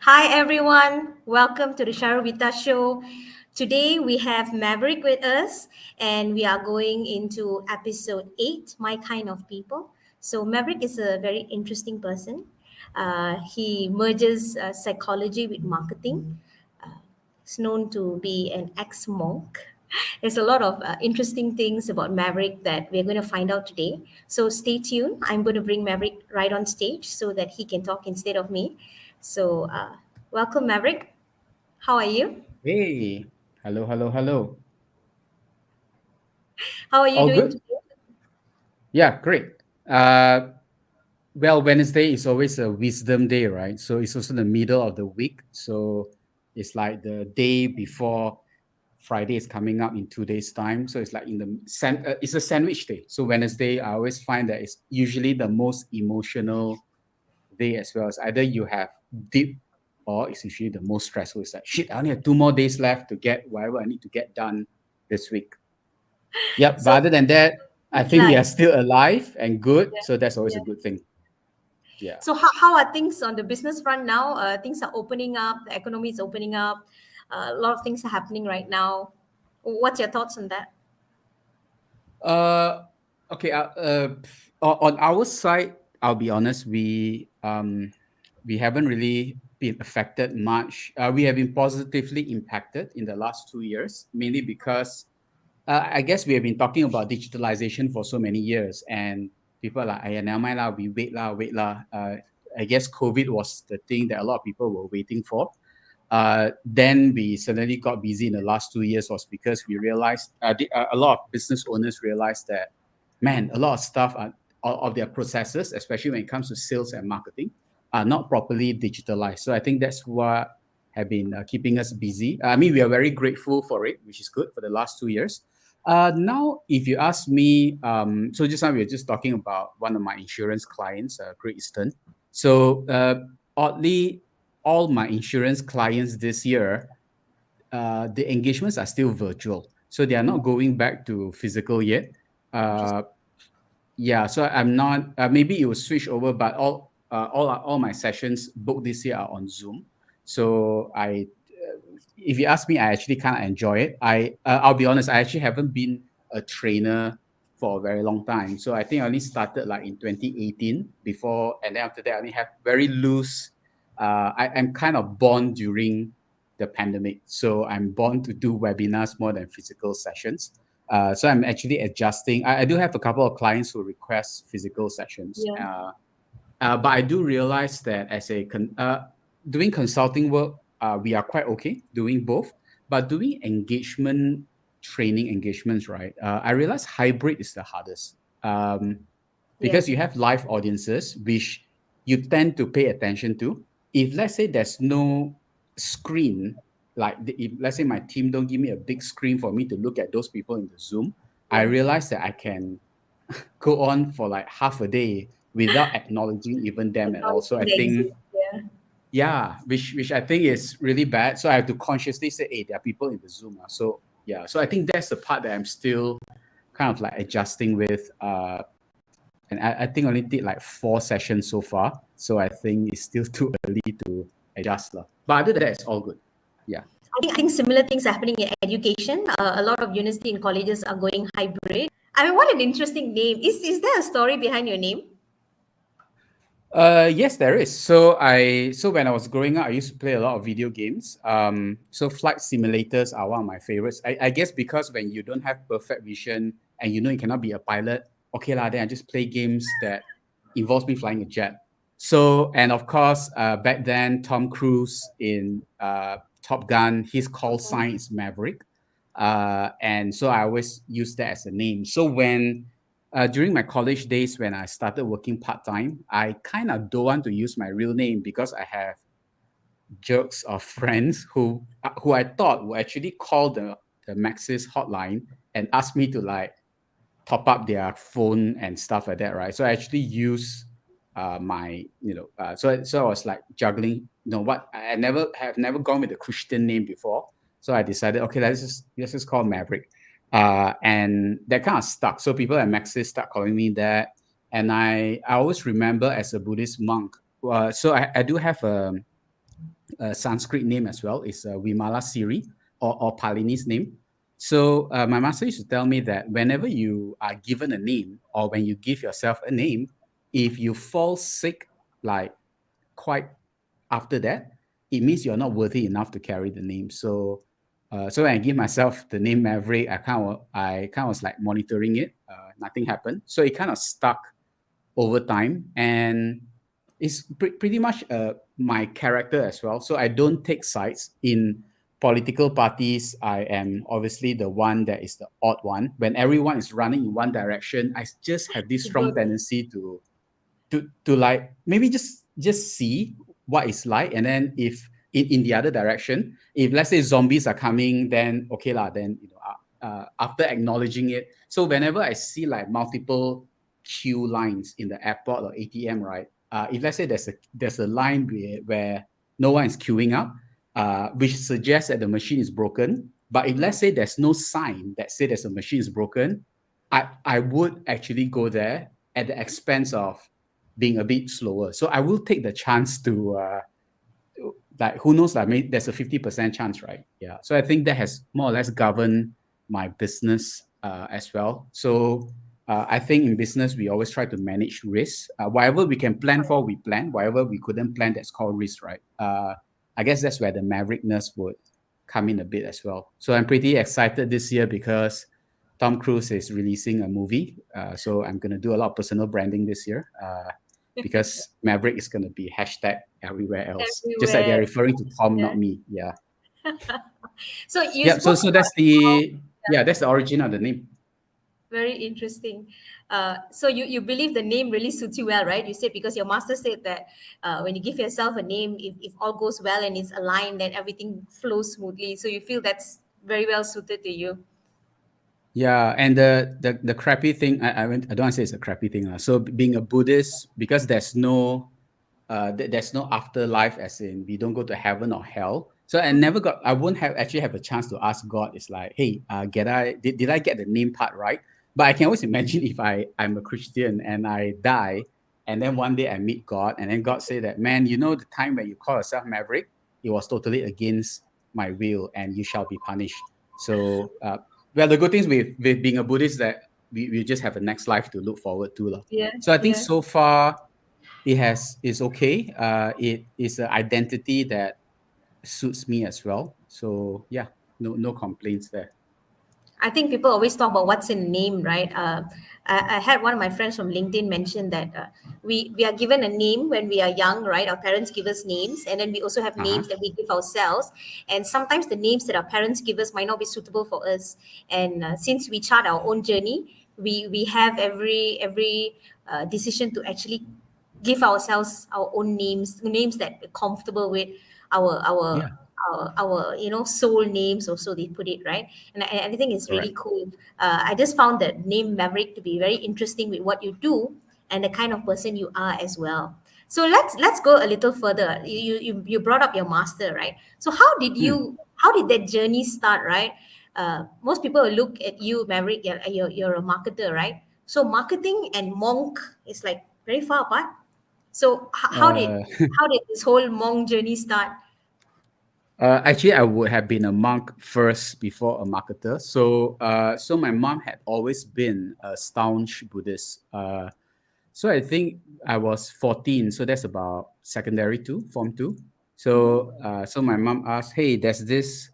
Hi everyone, welcome to the Cheryl Witha show. Today we have Maverick with us and we are going into episode 8, My Kind of People. So Maverick is a very interesting person. He merges psychology with marketing. He's known to be an ex-monk. There's a lot of interesting things about Maverick that we're going to find out today. So stay tuned. I'm going to bring Maverick right on stage so that he can talk instead of me. So, welcome, Maverick. How are you? Hey, hello, hello, hello. How are you All doing good? today? Yeah, great. Uh, well, Wednesday is always a wisdom day, right? So it's also the middle of the week. So it's like the day before Friday is coming up in 2 days' time. So it's like it's a sandwich day. So Wednesday, I always find that it's usually the most emotional day as well. As either you have deep or it's usually the most stressful. It's like, shit, I only have 2 more days left to get whatever I need to get done this week. Yep. But So, other than that, I it's think we like, are still alive and good. yeah, So that's always a yeah. good thing. Yeah. So, how are things on the business front now? Things are opening up, the economy is opening up, a lot of things are happening right now. What's your thoughts on that? Uh, okay. On our side, I'll be honest, we haven't really been affected much. We have been positively impacted in the last 2 years, mainly because I guess we have been talking about digitalization for so many years, and people are like, "Aya, never mind lah, we wait lah." I guess COVID was the thing that a lot of people were waiting for. Then we suddenly got busy in the last 2 years was because we realized a lot of business owners realized that, man, a lot of stuff of their processes, especially when it comes to sales and marketing, are not properly digitalized. So I think that's what have been keeping us busy. I mean, we are very grateful for it, which is good for the last 2 years. Now, if you ask me, so just now we were just talking about one of my insurance clients, Great Eastern. So oddly, all my insurance clients this year, the engagements are still virtual. So they are not going back to physical yet. Uh, Interesting. yeah, so I'm not. Maybe it will switch over, but all my sessions booked this year are on Zoom. So if you ask me, I actually kind of enjoy it. I'll be honest, I actually haven't been a trainer for a very long time. So I think I only started like in 2018 before, and then after that, I only have very loose. I'm kind of born during the pandemic, so I'm born to do webinars more than physical sessions. So I'm actually adjusting. I do have a couple of clients who request physical sessions, Yeah. but I do realize that doing consulting work, we are quite okay doing both. But doing training engagements, right? I realize hybrid is the hardest Yeah. because you have live audiences, which you tend to pay attention to. If let's say there's no screen, if let's say my team don't give me a big screen for me to look at those people in the Zoom, I Yeah. realize that I can go on for like half a day without acknowledging even them at all. So Acknowledging I the think, exist. Yeah. yeah, which I think is really bad. So I have to consciously say, hey, there are people in the Zoom. So yeah, so I think that's the part that I'm still kind of like adjusting with. And I think I only did like 4 sessions so far. So I think it's still too early to adjust. Lah. But other than that, it's all good. Yeah. I think similar things are happening in education. A lot of university and colleges are going hybrid. I mean, what an interesting name. Is there a story behind your name? Yes, there is. So when I was growing up, I used to play a lot of video games. So flight simulators are one of my favorites. I guess because when you don't have perfect vision and you know you cannot be a pilot, okay lah, then I just play games that involves me flying a jet. So and of course, back then Tom Cruise in Top Gun, his call sign is Maverick, and so I always use that as a name. So when during my college days when I started working part time, I kind of don't want to use my real name because I have jerks of friends who I thought would actually call the Maxis hotline and ask me to like top up their phone and stuff like that, right? So I actually use my so I was like juggling. You know what? I never gone with a Christian name before, so I decided, okay, let's just call Maverick, and that kind of stuck. So people at Maxis start calling me that, and I always remember as a Buddhist monk. So I do have Sanskrit name as well. It's Vimala Siri or Palini's name. So my master used to tell me that whenever you are given a name or when you give yourself a name, if you fall sick like quite after that, it means you're not worthy enough to carry the name. So when I give myself the name Maverick, I kind of was like monitoring it. Nothing happened, so it kind of stuck over time, and it's pretty much my character as well. So I don't take sides in political parties. I am obviously the one that is the odd one. When everyone is running in one direction, I just have this To go strong there. tendency to like maybe just see what it's like, and then if in the other direction, if let's say zombies are coming, then okay lah, then after acknowledging it, so whenever I see like multiple queue lines in the airport or ATM, right, if let's say there's a line where no one is queuing up, which suggests that the machine is broken, but if let's say there's no sign that say there's a machine is broken, I would actually go there at the expense of being a bit slower. So I will take the chance to like who knows, like maybe there's a 50% chance, right? Yeah. So I think that has more or less governed my business as well. So I think in business we always try to manage risk. Whatever we can plan for, we plan. Whatever we couldn't plan, that's called risk, right? I guess that's where the maverickness would come in a bit as well. So I'm pretty excited this year because Tom Cruise is releasing a movie. So I'm going to do a lot of personal branding this year because Maverick is going to be hashtag everywhere else. Just like they're Everywhere. referring to Tom, Yeah. not me. Yeah. So you Yeah. So, spoke so about that's the, yeah, that's the origin of the name. very interesting. So you believe the name really suits you well, right? You said because your master said that when you give yourself a name, if all goes well and it's aligned, then everything flows smoothly. So you feel that's very well suited to you. Yeah, and the crappy thing, I don't want to say it's a crappy thing. So being a Buddhist, because there's no afterlife, as in we don't go to heaven or hell. So I won't have actually have a chance to ask God. It's like, hey, did I get the name part right? But I can always imagine if I'm a Christian and I die, and then one day I meet God, and then God say that, man, the time when you call yourself Maverick, it was totally against my will, and you shall be punished. So, well, the good things with being a Buddhist that we just have a next life to look forward to, lah. Yeah, So I think yeah. so far is okay. It is an identity that suits me as well. So yeah, no complaints there. I think people always talk about what's in name, right? I had one of my friends from LinkedIn mention that we are given a name when we are young, right? Our parents give us names, and then we also have Uh-huh. names that we give ourselves. And sometimes the names that our parents give us might not be suitable for us. And since we chart our own journey, we have every decision to actually give ourselves our own names that we're comfortable with, our Yeah. our our soul names, also they put it, right? And I think it's really Correct. cool. I just found the name Maverick to be very interesting with what you do and the kind of person you are as well. So let's go a little further. You brought up your master, right? So Hmm. how did that journey start, right? Most people will look at you, Maverick. You're a marketer, right? So marketing and monk is like very far apart. So Uh, how did this whole monk journey start? actually, I would have been a monk first before a marketer. So my mom had always been a staunch Buddhist. So I think I was 14, so that's about secondary two, form two. So my mom asked, "Hey, there's this."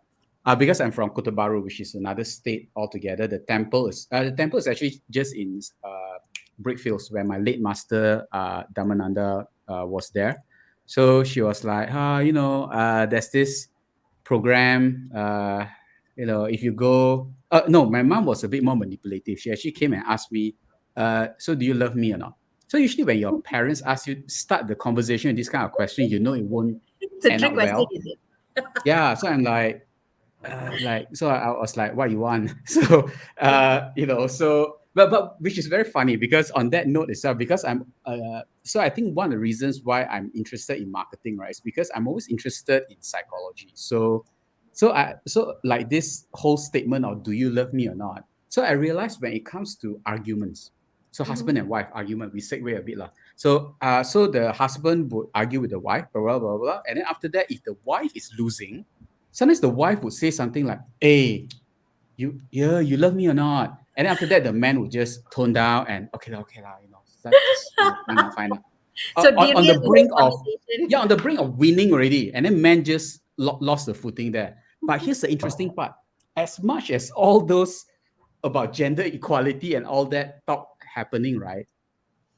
Because I'm from Kota Baru, which is another state altogether. The temple is actually just in Brickfields, where my late master Dhammananda was there. So she was like, there's this program. If you go, no, my mom was a bit more manipulative. She actually came and asked me, "So do you love me or not?" So usually when your parents ask you start the conversation with this kind of question, it won't It's a end trick up question, well. is it? Yeah, so I'm so I was like, "What you want?" But which is very funny because on that note itself, because so I think one of the reasons why I'm interested in marketing, right, is because I'm always interested in psychology. So like this whole statement of "Do you love me or not?" So I realized when it comes to arguments. So husband and wife argument, we segue a bit lah. So so the husband would argue with the wife, blah blah blah blah, and then after that, if the wife is losing, sometimes the wife would say something like, "Hey, you love me or not?" And then after that, the man would just tone down and okay lah, just fine lah. So On derail the the whole brink of conversation. on the brink of winning already, and then man just lost the footing there. But here's the interesting part: as much as all those about gender equality and all that talk happening, right?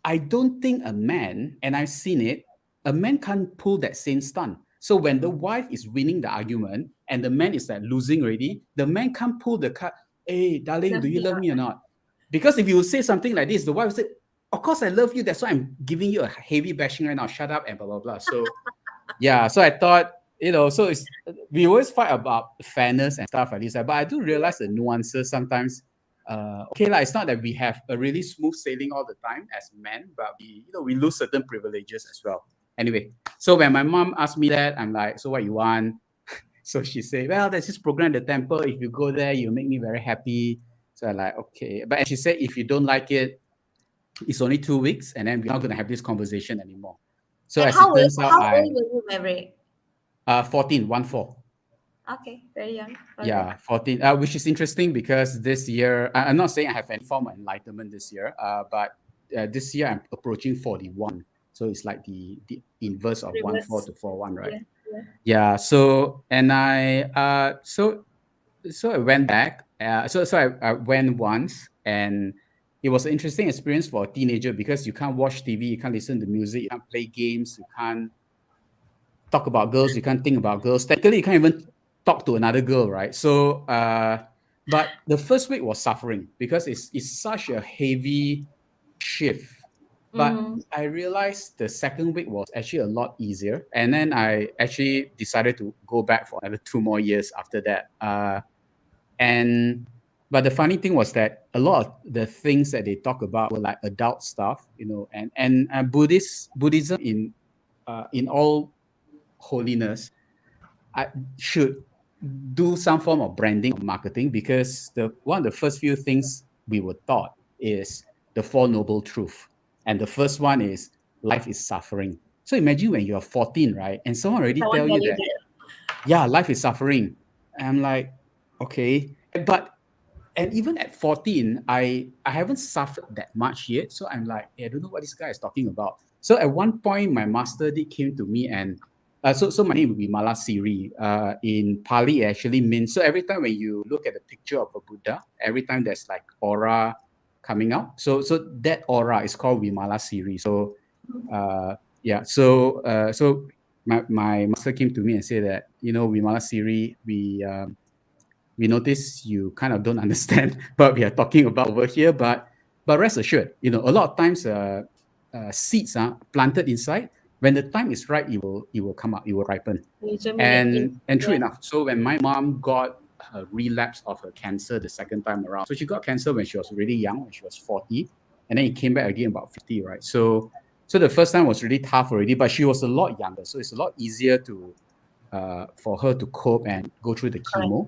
I don't think a man, and I've seen it, a man can't pull that same stunt. So when the wife is winning the argument and the man is like losing already, the man can't pull the card. Hey, darling, Love do you me love or me or not. not? Because if you say something like this, the wife will say, "Of course I love you. That's why I'm giving you a heavy bashing right now. Shut up," and blah blah blah. So yeah, so I thought, so it's we always fight about fairness and stuff like this, but I do realize the nuances sometimes. Okay, like it's not that we have a really smooth sailing all the time as men, but we lose certain privileges as well. Anyway, so when my mom asked me that, I'm like, so what you want? So she said, well, there's this program, the temple. If you go there, you make me very happy. So I'm like, okay. But and she said, if you don't like it, it's only 2 weeks, and then we're not going to have this conversation anymore. So And as it turns out, how old were you, Maverick? 14, 1-4. Okay, very young. All right. Yeah, 14, which is interesting because this year, I'm not saying I have any form of enlightenment this year, but this year I'm approaching 41. So it's like the inverse of 1-4 Reverse. to 4-1, right? Yeah. Yeah. Yeah. So, and so I went back. I went once, and it was an interesting experience for a teenager because you can't watch TV, you can't listen to music, you can't play games, you can't talk about girls, you can't think about girls. Technically, you can't even talk to another girl, right? So, but the first week was suffering because it's such a heavy shift. But Mm-hmm. I realized the second week was actually a lot easier, and then I actually decided to go back for another 2 more years after that. And but the funny thing was that a lot of the things that they talk about were like adult stuff, and Buddhism in all holiness, I should do some form of branding or marketing because the one of the first few things we were taught is the Four Noble Truths. And the first one is life is suffering. So imagine when you're 14, right? And someone already Someone tell tell you you that, that. yeah, life is suffering. And I'm like, okay. But and even at 14, I haven't suffered that much yet. So I'm like, hey, I don't know what this guy is talking about. So at one point, my master did came to me and so my name would be Mala Siri. In Pali, it actually means so every time when you look at the picture of a Buddha, every time there's like aura coming out. So that aura is called Vimala Siri. So yeah, so my master came to me and said that Vimala Siri, we notice you kind of don't understand what we are talking about over here, but rest assured, a lot of times seeds are planted inside. When the time is right, it will come out, it will ripen. You germinate in. And true Yeah. enough, so when my mom got a relapse of her cancer the second time around, so she got cancer when she was really young, when she was 40, and then it came back again about 50, right? So the first time was really tough already, but she was a lot younger, so it's a lot easier to for her to cope and go through the Correct. chemo.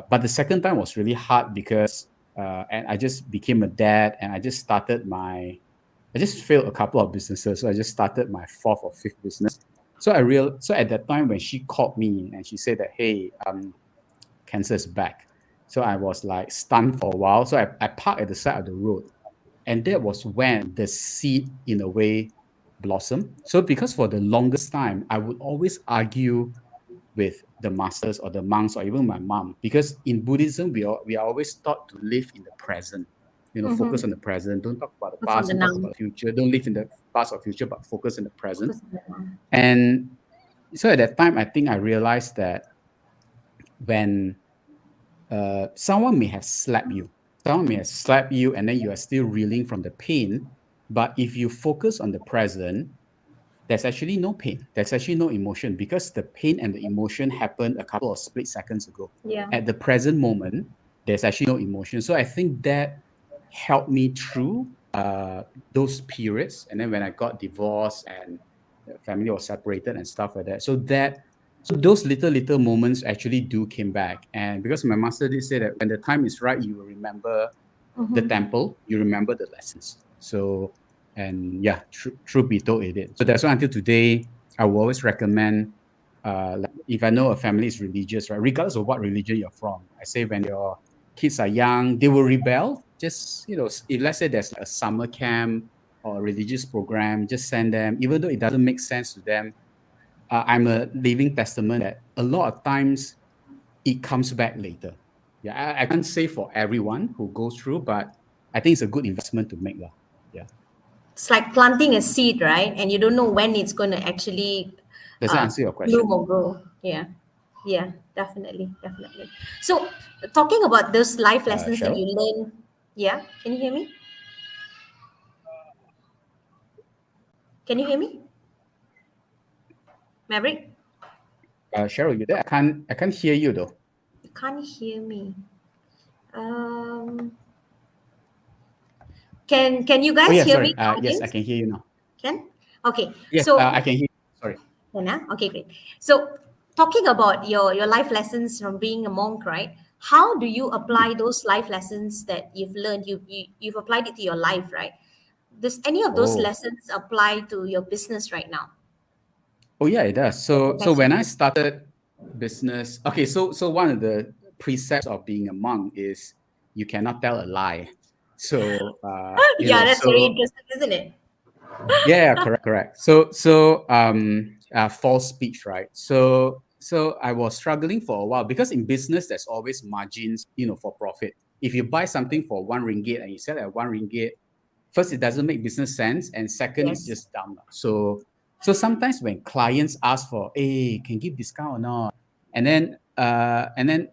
But the second time was really hard because and I just became a dad and I just failed a couple of businesses. So I just started my fourth or fifth business. So at that time when she called me and she said that, hey, cancer is back. So I was like stunned for a while. So I parked at the side of the road. And that was when the seed, in a way, blossomed. So because for the longest time, I would always argue with the masters or the monks or even my mom because in Buddhism we are always taught to live in the present, Mm-hmm. focus on the present, don't talk about the Focus on past, the don't talk now. about the future, don't live in the past or future, but focus on the present. Focus on the now. And so at that time I think I realized that when someone may have slapped you and then you are still reeling from the pain, but if you focus on the present, there's actually no pain. There's actually no emotion because the pain and the emotion happened a couple of split seconds ago. Yeah. At the present moment, there's actually no emotion. So I think that helped me through those periods. And then when I got divorced and the family was separated and stuff like that. So those little moments actually do came back. And because my master did say that when the time is right, you will remember the temple, you remember the lessons. So, and yeah, truth be told, it is. So that's why until today, I will always recommend, like if I know a family is religious, right, regardless of what religion you're from, I say when your kids are young, they will rebel. Just, if let's say there's like a summer camp or a religious program, just send them, even though it doesn't make sense to them. I'm a living testament that a lot of times it comes back later. Yeah, I can't say for everyone who goes through, but I think it's a good investment to make. Yeah. It's like planting a seed, right? And you don't know when it's going to actually Does that answer your bloom question? or grow. Yeah. Yeah, definitely. Definitely. So, talking about those life lessons that Cheryl? you learn. Yeah. Can you hear me? Can you hear me? Maverick? Cheryl, you there? I can't hear you though. You can't hear me. Um, can you Oh guys yeah, hear sorry. me, Yes, I audience? can hear you now. Can? Okay. Yes, I So, can hear you. Sorry. Hannah? Okay, great. So, talking about your life lessons from being a monk, right? How do you apply those life lessons that you've learned? You've applied it to your life, right? Does any of those Oh, lessons apply to your business right now? oh yeah, it does. Your So when I capacity? started business, okay, so one of the precepts of being a monk is you cannot tell a lie. So Yeah, that's very so interesting, isn't it? yeah, correct. So false speech, right? So I was struggling for a while because in business there's always margins, for profit. If you buy something for 1 ringgit and you sell at 1 ringgit, first it doesn't make business sense, and second it's Yes. just dumb lah. So sometimes when clients ask for, hey, can give discount or not, and then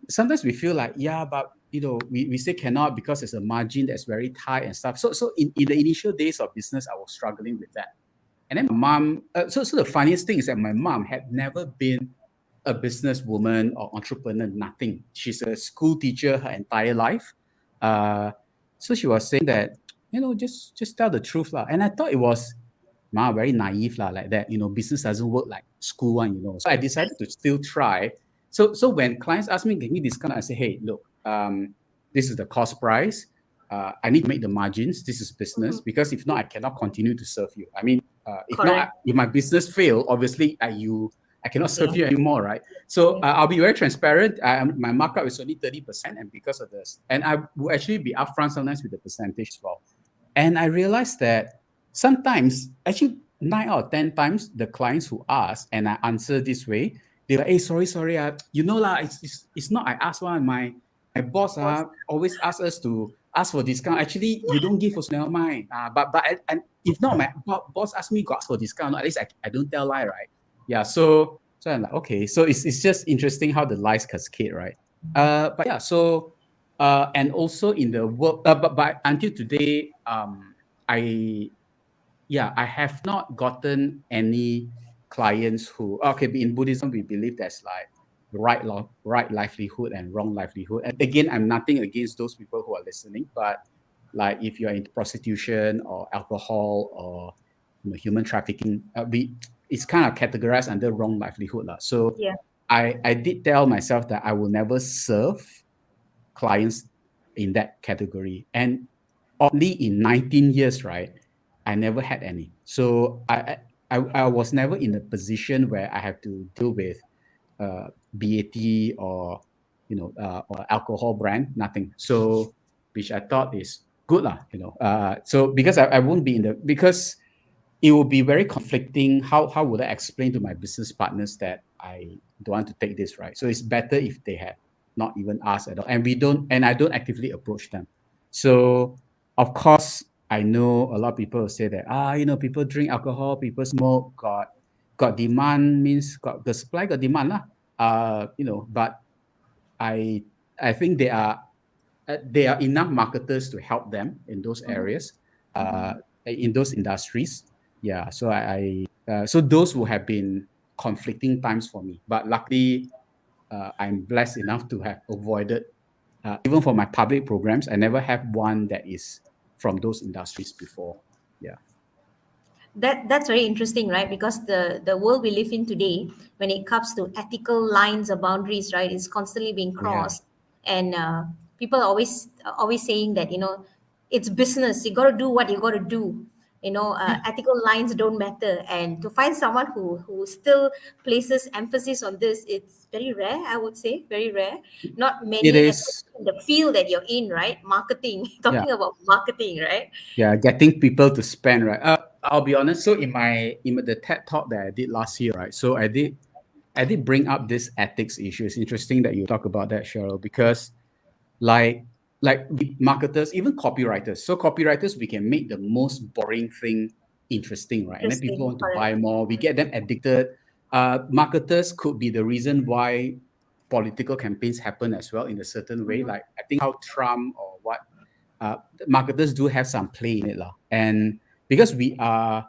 sometimes we feel like, yeah, but we say cannot because there's a margin that's very tight and stuff. So in the initial days of business, I was struggling with that. And then my mom, so the funniest thing is that my mom had never been a businesswoman or entrepreneur, nothing. She's a school teacher her entire life. Uh, so she was saying that, just tell the truth lah. And I thought it was very naive lah, like that. Business doesn't work like school one. So I decided to still try. So when clients ask me, can you discount? I say, hey, look, this is the cost price. I need to make the margins. This is business Mhm. because if not, I cannot continue to serve you. I mean, if not, Correct. if my business fail, obviously, I cannot serve Yeah. you anymore, right? So Yeah. I'll be very transparent. My markup is only 30%, and because of this, and I will actually be upfront sometimes with the percentage as well. And I realized that sometimes, actually, 9 out of 10 times, the clients who ask and I answer this way, they're like, hey, sorry, lah, it's not I ask one. My boss Boss. always ask us to ask for discount. Actually, you don't give us never mind. And if not, my boss ask me to ask for discount. At least I don't tell lie, right? Yeah. So I'm like, okay. So it's just interesting how the lies cascade, right? But yeah. And also in the work, but until today, I I have not gotten any clients who, okay, in Buddhism we believe there's like right livelihood and wrong livelihood. And again, I'm nothing against those people who are listening, but like if you're into prostitution or alcohol or human trafficking, it's kind of categorized under wrong livelihood lah. So Yeah. I did tell myself that I will never serve clients in that category. And oddly, in 19 years, right, I never had any. So I was never in a position where I have to deal with BAT or or alcohol brand, nothing. So which I thought is good lah. So because I won't be in the because it will be very conflicting. How would I explain to my business partners that I don't want to take this, right? So it's better if they had not even asked at all, and I don't actively approach them. So of course, I know a lot of people will say that people drink alcohol, people smoke, got demand means got the supply, got demand lah. But I I think there are enough marketers to help them in those Mhm. areas, in those industries. Yeah, so those will have been conflicting times for me. But luckily, I'm blessed enough to have avoided, even for my public programs, I never have one that is from those industries before. Yeah, That's very interesting, right? Because the world we live in today, when it comes to ethical lines or boundaries, right, is constantly being oh yeah, crossed, and people are always saying that it's business. You got to do what you got to do. Ethical lines don't matter. And to find someone who still places emphasis on this, it's very rare, I would say, very rare. Not It many, is, especially in the field that you're in, right? Marketing, yeah, talking about marketing, right? yeah, getting people to spend, right? I'll be honest. So the TED talk that I did last year, right? So I did bring up this ethics issue. It's interesting that you talk about that, Cheryl, because like we marketers, even copywriters. So copywriters, we can make the most boring thing interesting, right? And then people Interesting, want to buy correct. more. We get them addicted. Marketers could be the reason why political campaigns happen as well in a certain way. Mhm. Like I think how Trump or what marketers do have some play in it, lah. And because we are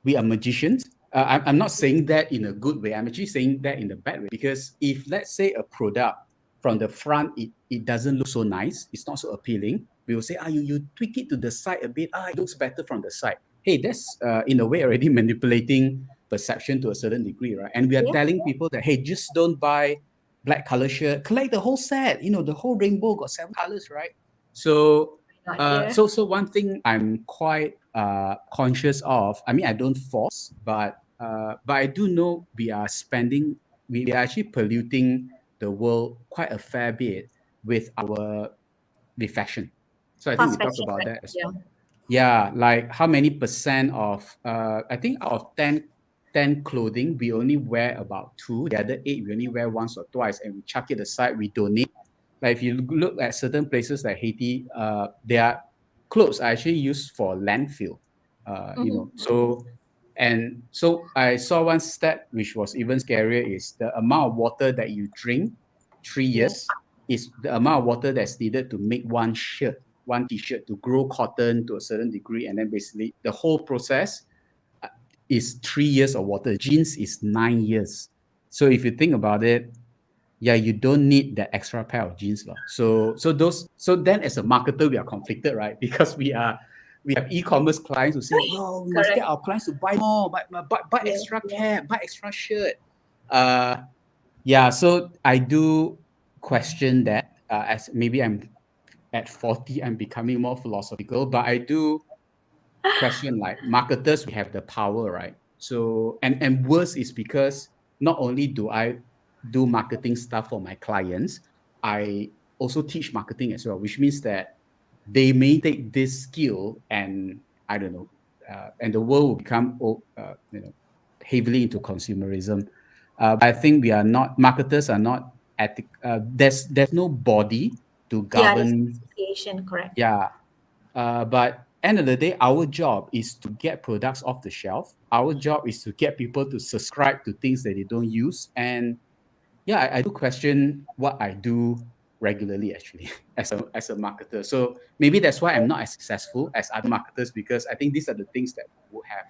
magicians. I'm not saying that in a good way. I'm actually saying that in a bad way because if let's say a product from the front it doesn't look so nice, it's not so appealing. We will say, you tweak it to the side a bit. It looks better from the side. Hey, that's in a way already manipulating perception to a certain degree, right? And we are Yeah, telling people that hey, just don't buy black color shirt. Collect the whole set. The whole rainbow got 7 colors, right? So not here. so one thing I'm quite conscious of. I mean, I don't force, but I do know we are actually polluting the world quite a fair bit with our with fashion. So I think we Fast talked fashion, about right? that as Yeah. well. Yeah, like how many percent of I think out of 10 clothing, we only wear about two. The other eight we only wear once or twice and we chuck it aside, we donate. Like if you look at certain places like Haiti, their clothes are actually used for landfill. Mm-hmm. So I saw one stat which was even scarier is the amount of water that you drink 3 years Yes. is the amount of water that's needed to make one t-shirt to grow cotton to a certain degree, and then basically the whole process uh, is 3 years of water. Jeans is 9 years. So if you think about it, yeah, you don't need that extra pair of jeans, lah. So then as a marketer, we are conflicted, right? Because we have e-commerce clients who say that, yo, we must get Correct. our clients to buy more, buy Yeah. extra Yeah. cap, buy extra shirt. Uh, yeah, so I do question that. As maybe I'm at 40, I'm becoming more philosophical, but I do question like marketers, we have the power, right? So and worse is because not only do I do marketing stuff for my clients, I also teach marketing as well, which means that they may take this skill and I don't know, and the world will become heavily into consumerism. I think we are not marketers are not ethic. There's no body to Yeah, there's govern. association, correct. Yeah, but end of the day, our job is to get products off the shelf. Our job is to get people to subscribe to things that they don't use. And yeah, I do question what I do regularly actually as a marketer. So maybe that's why I'm not as successful as other marketers because I think these are the things that would have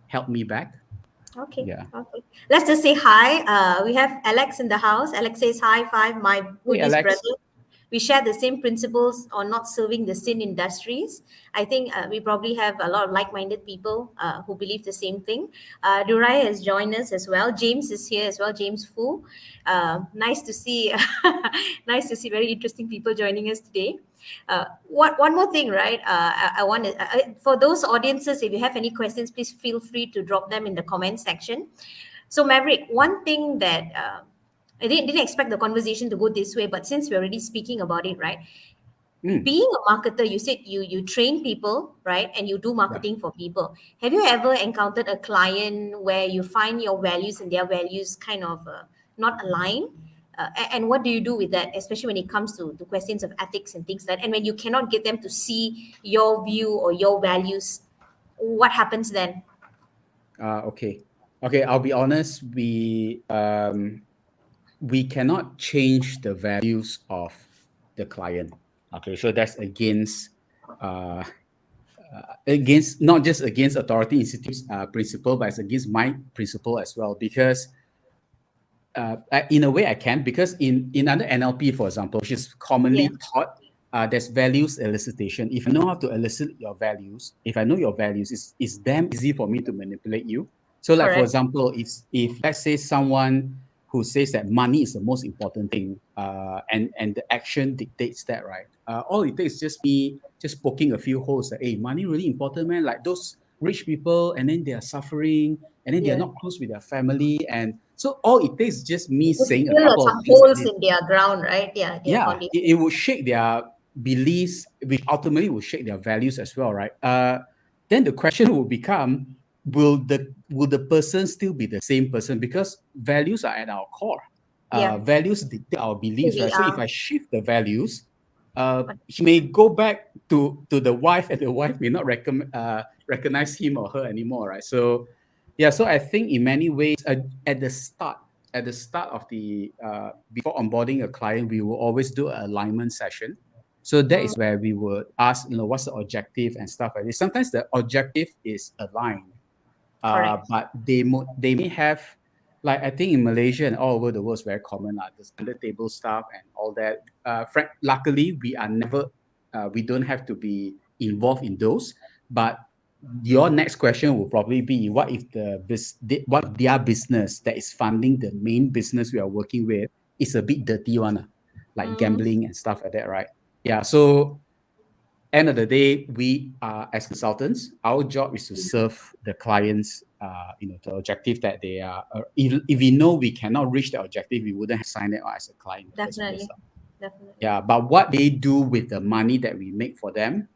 helped me back. Okay, Yeah. okay. Let's just say hi. We have Alex in the house. Alex says hi, five, my Hey, Buddhist Alex. brother. We share the same principles on not serving the sin industries. I think we probably have a lot of like-minded people who believe the same thing. Durai has joined us as well. James is here as well. James Foo. Nice to see. Nice to see very interesting people joining us today. One more thing, right? I want to, for those audiences, if you have any questions, please feel free to drop them in the comment section. So, Maverick, one thing that I didn't expect the conversation to go this way, but since we're already speaking about it, right? Mm, Being a marketer, you said you train people, right? And you do yeah. marketing for people. Have you ever encountered a client where you find your values and their values kind of not aligned? And what do you do with that, especially when it comes to questions of ethics and things like that? And when you cannot get them to see your view or your values, what happens then? Okay. Okay. I'll be honest. We cannot change the values of the client. Okay, so that's uh, against not just against authority institutes principle, but it's against my principle as well. Because in a way, I can because in under NLP, for example, which is Yeah, commonly taught, there's values elicitation. If I know how to elicit your values, if I know your values, it's damn easy for me to manipulate you. So, like for correct. example, if let's say someone who says that money is the most important thing, and the action dictates that, right? all it takes is just me just poking a few holes. Like, hey, money really important, man. Like those rich people, and then they are suffering, and then they are Yeah. not close with their family, and so all it takes is just me Just saying a fill couple of some things like holes this. in their ground, right? Yeah, their Yeah, foundation. it will shake their beliefs, which ultimately will shake their values as well, right? Then the question will become, will the person still be the same person? Because values are at our core. Yeah, Values dictate our who beliefs, we right? So if are. I shift the values, he may go back to the wife, and the wife may not recognize him or her anymore, right? So yeah, so I think in many ways, at the start, of the before onboarding a client, we will always do an alignment session. So that Mm, is where we would ask, what's the objective and stuff like this. Sometimes the objective is aligned, correct. but they may have, like, I think in Malaysia and all over the world, it's very common, this under table stuff and all that. Luckily, we don't have to be involved in those. But your next question will probably be, what if what if their business that is funding the main business we are working with is a bit dirty one, like Mm, gambling and stuff like that, right? Yeah. So end of the day, we are, as consultants, our job is to serve the clients, the objective that they are. If we know we cannot reach the objective, we wouldn't have signed it as a client in the first place. definitely, definitely, Yeah, but what they do with the money that we make for them,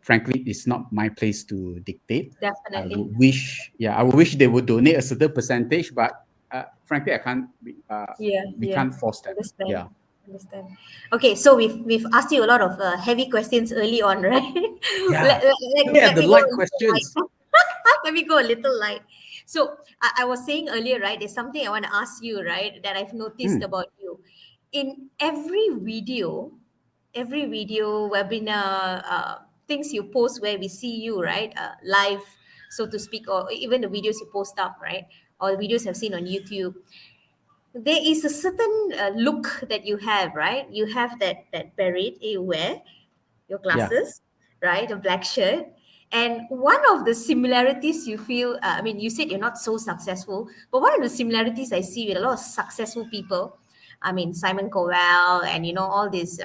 frankly, it's not my place to dictate. definitely. I would wish they would donate a certain percentage, but frankly, I can't. Yeah, We yeah. can't force them. Understand. Yeah, Understand. Okay, so we've asked you a lot of heavy questions early on, right? yeah. Yeah, Let the me go a light little light. questions. Let me go a little light. So I was saying earlier, right? There's something I want to ask you, right? That I've noticed Mm, about you. In every video, webinar, things you post where we see you, right? Live, so to speak, or even the videos you post up, right? Or the videos I've seen on YouTube, there is a certain look that you have, right? You have that beret you wear, your yeah. glasses, right? A black shirt. And one of the similarities you feel, I mean, you said you're not so successful, but one of the similarities I see with a lot of successful people, I mean, Simon Cowell and, all these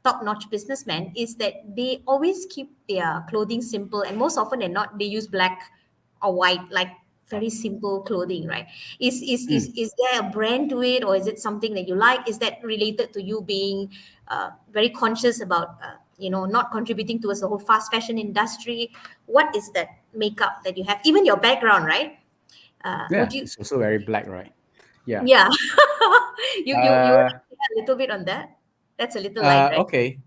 top-notch businessmen, is that they always keep their clothing simple. And most often than not, they use black or white, like very simple clothing, right? Mm. Is there a brand to it, or is it something that you like? Is that related to you being very conscious about not contributing towards the whole fast fashion industry? What is that makeup that you have? Even your background, right? Yeah, Would you? it's also very black, right? Yeah. Yeah. You want Uh, to share a little bit on that? That's a little light, right? okay.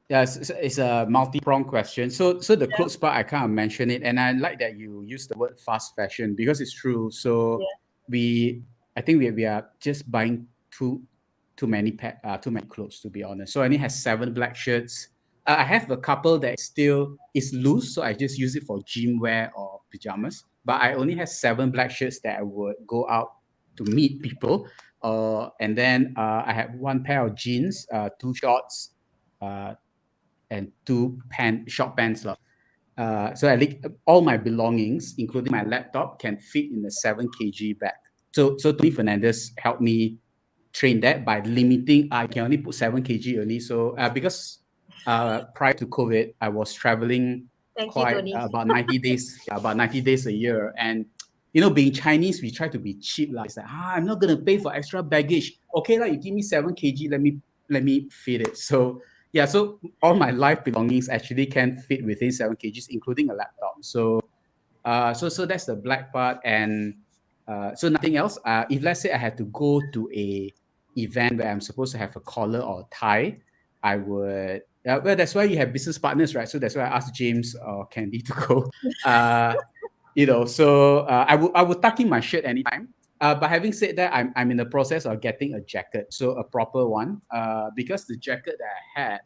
Yeah, it's a multi-pronged question. So the clothes part, I kind of mentioned it, and I like that you use the word fast fashion because it's true. So Yeah. we, I think we are just buying too many clothes, to be honest. So I only have 7 black shirts. I have a couple that still is loose, so I just use it for gym wear or pajamas. But I only have 7 black shirts that I would go out to meet people. And then I have one pair of jeans, 2 shorts, uh, and 2 short pants. So I think all my belongings, including my laptop, can fit in a 7 kg bag. So Tony Fernandez helped me train that by limiting. I can only put 7 kg only. So because prior to COVID, I was traveling Thank you, quite Tony. about 90 days a year. And being Chinese, we try to be cheap. It's like, I'm not gonna pay for extra baggage. Okay, like you give me 7 kg, let me fit it. So yeah, so all my life belongings actually can fit within 7 kgs, including a laptop. So that's the black part, and so nothing else. If let's say I had to go to a event where I'm supposed to have a collar or a tie, I would. Well, that's why you have business partners, right? So that's why I asked James or Candy to go. Uh, I would tuck in my shirt anytime. But having said that, I'm in the process of getting a jacket, so a proper one. Because the jacket that I had,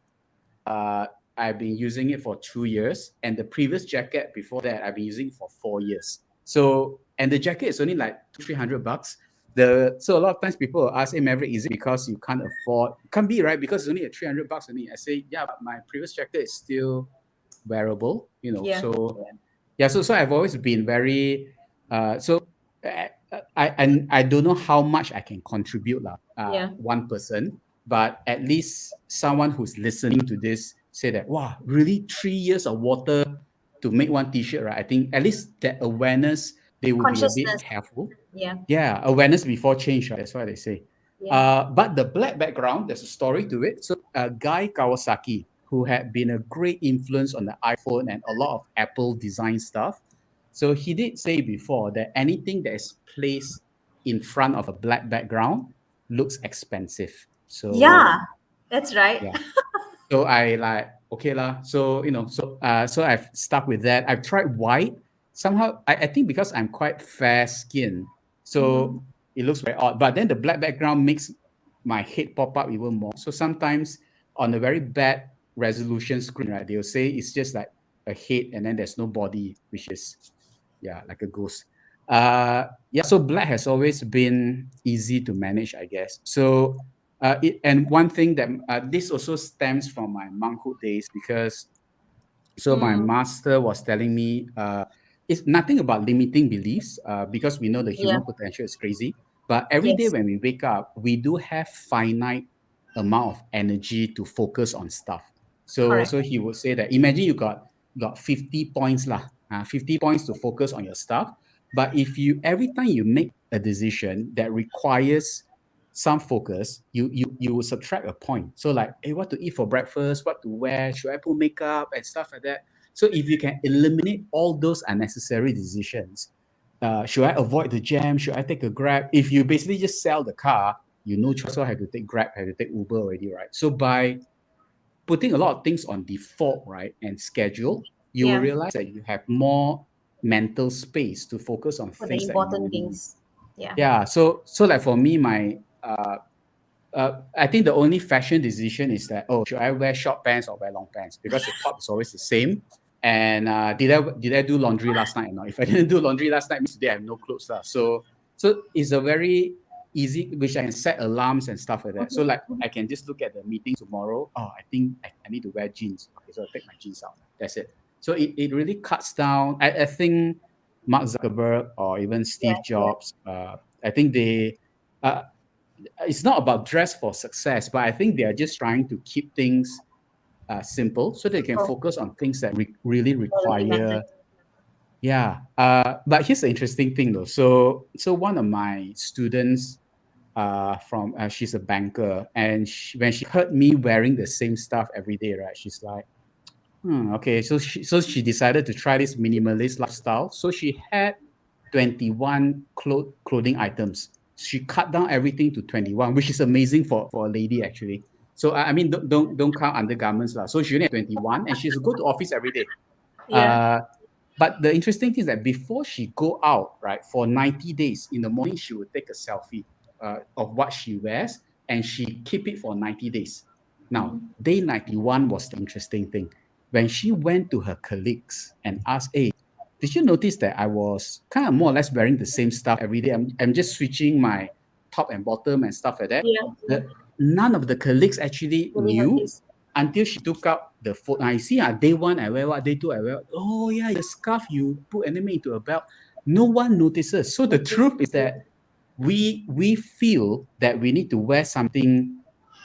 uh, I've been using it for 2 years, and the previous jacket before that, I've been using it for 4 years. So, and the jacket is only like 200-300 bucks. So a lot of times people will ask, "Hey Maverick, is it because you can't afford?" Can't be, right? Because it's only at 300 bucks only. I say, yeah, but my previous jacket is still wearable. Yeah. So yeah, so I've always been very so I don't know how much I can contribute lah, Yeah. one person. but at least someone who's listening to this say that, wow, really 3 years of water to make one t-shirt, right? I think at least that awareness, they will be a bit Consciousness. careful. Yeah. Yeah, awareness before change, right? That's what they say. Yeah. But the black background, there's a story to it. So, Guy Kawasaki, who had been a great influence on the iPhone and a lot of Apple design stuff, so he did say before that anything that is placed in front of a black background looks expensive. So Yeah. That's right. yeah, so I like okay lah. So so I've stuck with that. I've tried white. Somehow I think because I'm quite fair skinned, Mm-hmm. so it looks very odd. But then the black background makes my head pop up even more. So sometimes on a very bad resolution screen, right, they'll say it's just like a head and then there's no body, which is yeah, like a ghost. Yeah, so black has always been easy to manage, I guess. So and one thing that this also stems from my monkhood days because so my Mm. master was telling me it's nothing about limiting beliefs because we know the Yeah. human potential is crazy. But every day Yes. when we wake up, we do have finite amount of energy to focus on stuff. So Correct. he would say that imagine you got 50 points lah, 50 points to focus on your stuff. But if you every time you make a decision that requires some focus, you will subtract a point. So like, hey, what to eat for breakfast, what to wear, should I put makeup and stuff like that. So if you can eliminate all those unnecessary decisions, should I avoid the jam? Should I take a Grab? If you basically just sell the car, you no choice, so I have to take Grab, have to take Uber already, right? So by putting a lot of things on default, right, and schedule, you will Yeah. realize that you have more mental space to focus on For the things that you important really need. things. Yeah. Yeah. So like for me, my I think the only fashion decision is that, oh, should I wear short pants or wear long pants? Because the top is always the same. And did I do laundry last night or not? If I didn't do laundry last night, means today I have no clothes. So it's a very easy, which I can set alarms and stuff like that. So like I can just look at the meeting tomorrow. Oh, I think I need to wear jeans. Okay, so I take my jeans out. That's it. So it really cuts down. I think Mark Zuckerberg or even Yeah. Steve Yeah. Jobs, I think they uh, it's not about dress for success, but I think they are just trying to keep things simple so they can People focus on things that really really matter. require. Yeah. But here's the interesting thing though. So one of my students from she's a banker, and when she heard me wearing the same stuff every day, right, she's like, okay. So she decided to try this minimalist lifestyle. So she had 21 clothing items. She cut down everything to 21, which is amazing for a lady actually. So I mean, don't count undergarments lah. So she only had 21, and she's go to office every day. Yeah. Uh, but the interesting thing is that before she go out, right, for 90 days, in the morning she would take a selfie of what she wears, and she keep it for 90 days. Now, Mhm. day 91 was the interesting thing. When she went to her colleagues and asked, hey, did you notice that I was kind of more or less wearing the same stuff every day? I'm just switching my top and bottom and stuff like that. Yeah. Yeah. None of the colleagues actually Really knew notice. until she took out the phone. I see, day one I wear what, day two I wear what. Oh yeah, your scarf you put anime into a belt. No one notices. So the truth is that we feel that we need to wear something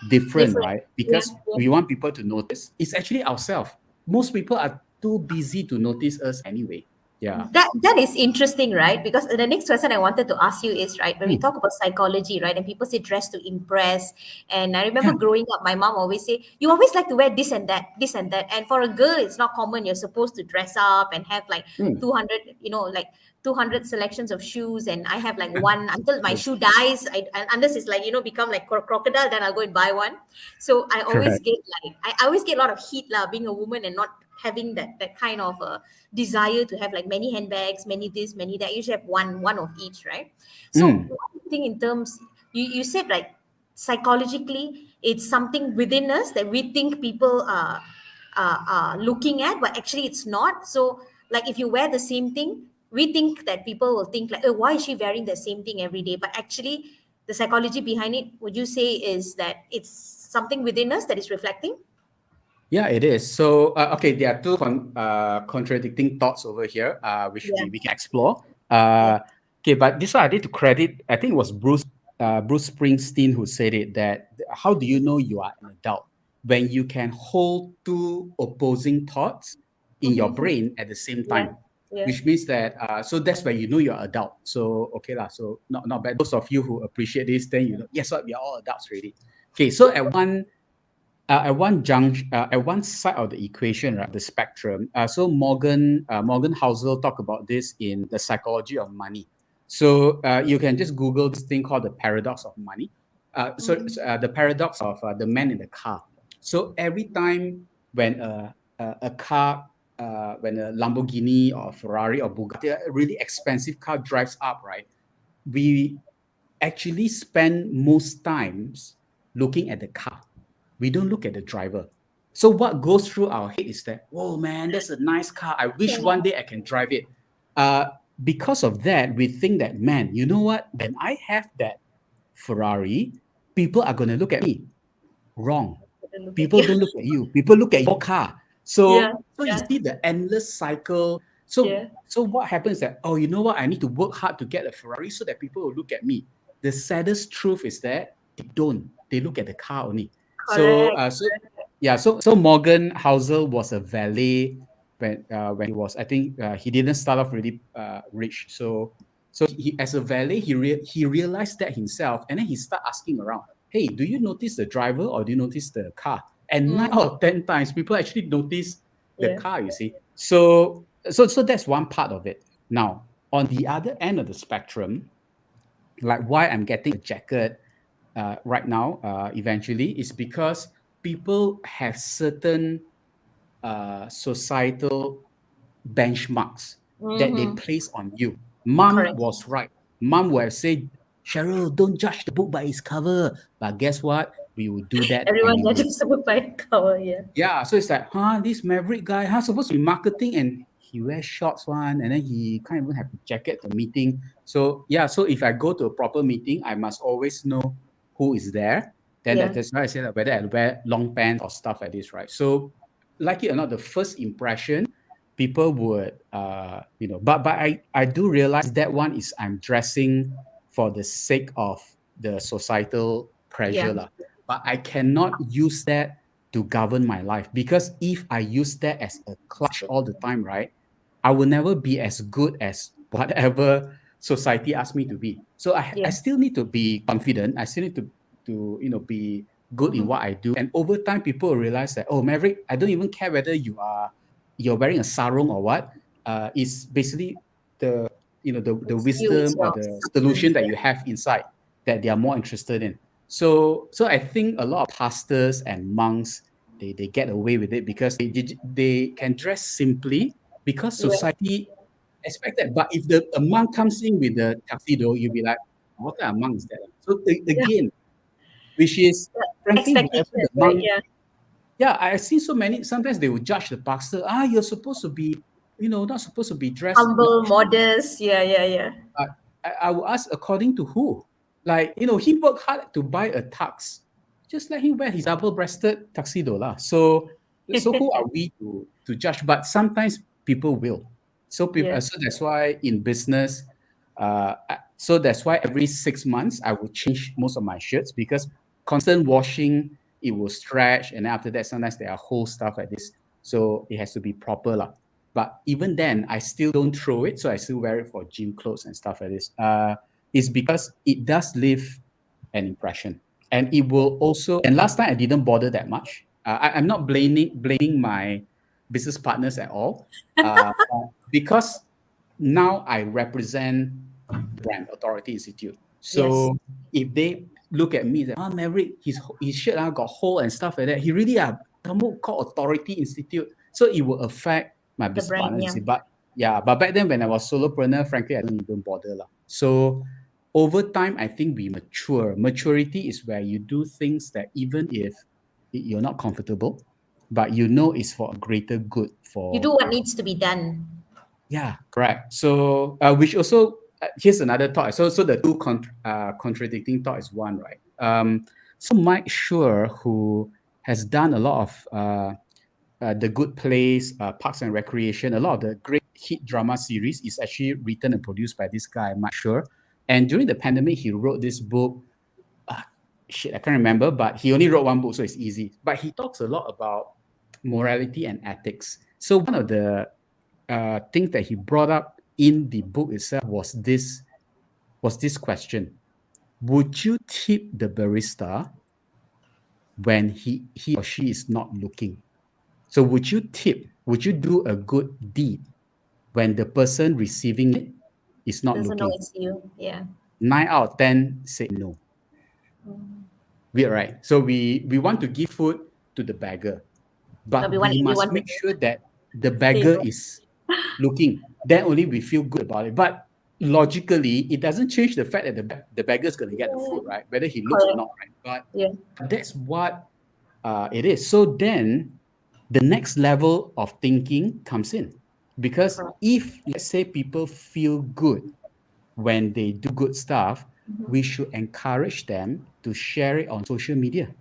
different, Different. right? Yeah. Because Yeah. we want people to notice. It's actually ourselves. Most people are too busy to notice us anyway. Yeah. That is interesting, right? Because the next question I wanted to ask you is, right, when we Hmm. talk about psychology, right, and people say dress to impress, and I Yeah. remember growing up, my mom always say, you always like to wear this and that, this and that, and for a girl, it's not common. You're supposed to dress up and have like Hmm. 200, like 200 selections of shoes, and I have like one until my True. shoe dies. Unless it's like become like crocodile, then I'll go and buy one. So I always Correct. get like I always get a lot of heat lah, being a woman and not having that kind of desire to have like many handbags, many this, many that. You should have one of each, right? So Hmm. what do you think in terms, you said like psychologically it's something within us that we think people are looking at, but actually it's not. So like if you wear the same thing, we think that people will think like, oh, why is she wearing the same thing every day? But actually the psychology behind it, would you say, is that it's something within us that is reflecting? Yeah, it is. So, okay, there are two contradicting thoughts over here, which Yeah. we can explore. Yeah. Okay, but this one I need to credit, I think it was Bruce. Bruce Springsteen who said it, that how do you know you are an adult when you can hold two opposing thoughts in your Mm-hmm. brain at the same Yeah. time, Yeah. which means that so that's when you know you're adult. So okay lah, so not bad. Those of you who appreciate this, then you know yes, what, we are all adults already. Okay, so at one side of the equation, right, the spectrum. So Morgan Housel talked about this in The Psychology of Money. So you can just Google this thing called the paradox of money. The paradox of the man in the car. So every time when a car, when a Lamborghini or Ferrari or Bugatti, a really expensive car drives up, right, we actually spend most times looking at the car. We don't look at the driver. So what goes through our head is that, oh man, that's a nice car. I wish one day I can drive it. Uh, because of that, we think that, man, you know what? When I have that Ferrari, people are going to look at me. Wrong. Look at People you. don't look at you. People look at your car. Yeah. So you Yeah. see the endless cycle. So Yeah. so what happens that, oh, you know what? I need to work hard to get a Ferrari so that people will look at me. The saddest truth is that they don't. They look at the car only. So Correct. so Morgan Housel was a valet when he was, I think he didn't start off really rich. So he, as a valet, he realized that himself, and then he started asking around, hey, do you notice the driver or do you notice the car? And nine Mm. out of 10 times, people actually notice the Yeah. car, you see. So that's one part of it. Now, on the other end of the spectrum, like why I'm getting a jacket right now, eventually, is because people have certain societal benchmarks that they Mm-hmm. place on you. Mom Correct. was right. Mom would have said, Cheryl, don't judge the book by its cover. But guess what? We will do that Everyone anyway. judges the book by cover. Yeah. Yeah, so it's like, this Maverick guy, supposed to be marketing, and he wears shorts one, and then he can't even have a jacket for meeting. So yeah, so if I go to a proper meeting, I must always know who is there. Then Yeah. that's why I say that whether I wear long pants or stuff like this, right? So, like it or not, the first impression, people would, but I do realize that one is I'm dressing for the sake of the societal pressure Yeah. lah. But I cannot use that to govern my life, because if I use that as a clutch all the time, right, I will never be as good as whatever society asks me to be. So I Yeah. still need to be confident. I still need to be good in Mm-hmm. what I do. And over time, people will realize that, oh, Maverick, I don't even care whether you're wearing a sarong or what. It's basically the the It's you. It's wisdom or yours. the solution that Yeah. you have inside that they are more interested in. So I think a lot of pastors and monks, they get away with it because they can dress simply because Yeah. society expect that. But if a monk comes in with a tuxedo, you'll be like, what kind of monk is that? So Yeah. again, which is frankly whatever the Expectations, right? monk. Yeah. Yeah, I see so many. Sometimes they will judge the pastor. You're supposed to be, not supposed to be dressed Humble, lavishly. modest. Yeah. Yeah. Yeah. But I will ask, according to who? Like, he worked hard to buy a tux. Just let him wear his double-breasted tuxedo lah. So who are we to judge? But sometimes people will. Yeah. So that's why in business, so that's why every 6 months I will change most of my shirts, because constant washing, it will stretch, and then after that sometimes there are whole stuff like this. So it has to be proper lah. But even then, I still don't throw it, so I still wear it for gym clothes and stuff like this. It's because it does leave an impression, and it will also. And last time I didn't bother that much. I'm not blaming my business partners at all, because now I represent the brand Authority Institute. Yes. So if they look at me, Maverick, his shirt got hole and stuff like that. He really called Authority Institute, so it will affect my The business brand. partners. You Yeah. see, but back then when I was solopreneur, frankly, I don't even bother lah. So over time, I think we mature. Maturity is where you do things that even if you're not comfortable, but it's for a greater good You for. do what needs to be done. Yeah, correct. So, which also, here's another thought. So the two contradicting thought is one, right? So Mike Schur, who has done a lot of The Good Place, Parks and Recreation, a lot of the great hit drama series is actually written and produced by this guy, Mike Schur. And during the pandemic, he wrote this book shit, I can't remember, but he only wrote one book, so it's easy. But he talks a lot about morality and ethics. So one of the things that he brought up in the book itself was this question: would you tip the barista when he or she is not looking? So would you tip? Would you do a good deed when the person receiving it is not Doesn't know looking? it's you. Yeah. 9 out of 10 say no. Mm. Weird, right? So we want to give food to the beggar, But but we want we must everyone to make sure that the say beggar no. is looking. Then only we feel good about it. But logically, it doesn't change the fact that the beggar's going to get the food, Yeah. right? Whether he looks or Correct. not, right? But Yeah. that's what it is. So then the next level of thinking comes in. Because Correct. if, let's say, people feel good when they do good stuff, Mhm. we should encourage them to share it on social media,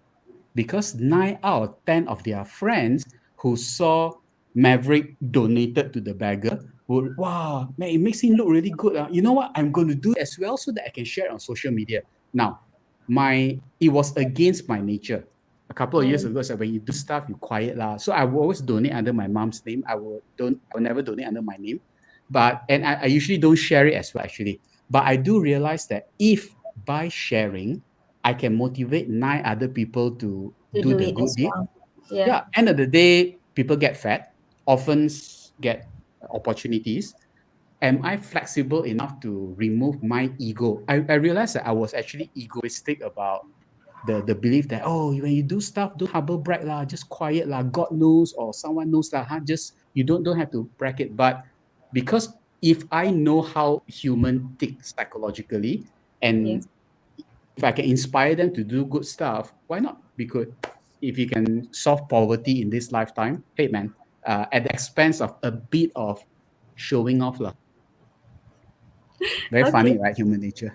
because 9 out of 10 of their friends who saw Maverick donated to the beggar would, wow, man, it makes him look really good. You know what? I'm going to do as well so that I can share it on social media. Now, it was against my nature. A couple of years Mm. ago, so when you do stuff, you quiet lah. So I will always donate under my mom's name. I will never donate under my name. I usually don't share it as well, actually. But I do realize that if by sharing I can motivate 9 other people to To do do the it good as deed. well. Yeah. Yeah, end of the day, people get fed, often get opportunities. Am I flexible enough to remove my ego? I realized that I was actually egoistic about the belief that, oh, when you do stuff, don't humble brag lah, just quiet lah, God knows or someone knows lah, huh? Just you don't have to brag it. But because if I know how human think psychologically, and Yes. if I can inspire them to do good stuff, why not? Because if you can solve poverty in this lifetime, hey man, at the expense of a bit of showing off lah. Very Okay. funny, right? Human nature.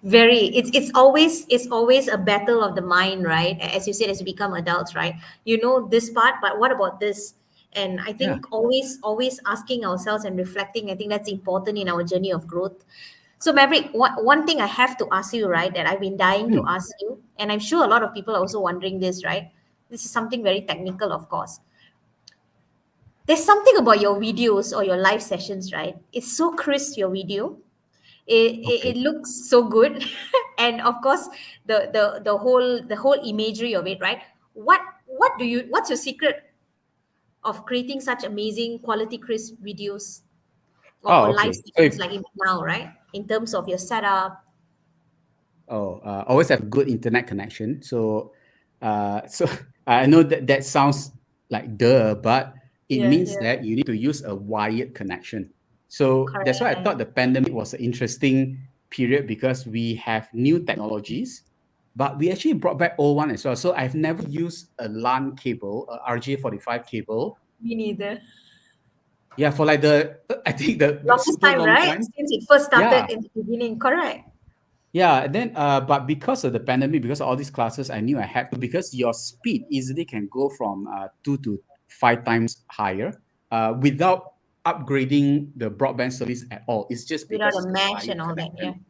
Very. It's always a battle of the mind, right? As you said, as you become adults, right? You know this part, but what about this? And I Yeah. think always asking ourselves and reflecting, I think that's important in our journey of growth. So Maverick, one thing I have to ask you, right, that I've been dying to Hmm. ask you, and I'm sure a lot of people are also wondering this, right? This is something very technical, of course. There's something about your videos or your live sessions, right? It's so crisp, your video. It Okay. looks so good. And of course, the whole imagery of it, right? What's your secret of creating such amazing quality crisp videos, or Oh, live okay. So sessions like even now, right? In terms of your setup. always have good internet connection. So I know that that sounds like duh, but it Yeah, means yeah. that you need to use a wired connection. So that's why I Correct. thought the pandemic was an interesting period, because we have new technologies, but we actually brought back old one as well. So I've never used a LAN cable, a RJ45 cable. Me neither. Yeah, for like I think the Longest super time, long right? time. Since it first Yeah. started in the beginning. Correct. Yeah, and then but because of the pandemic, because of all these classes, I knew I had to, because your speed easily can go from 2 to 5 times higher without upgrading the broadband service at all. It's just Without because a it's a mesh and wired all that. Yeah. connection.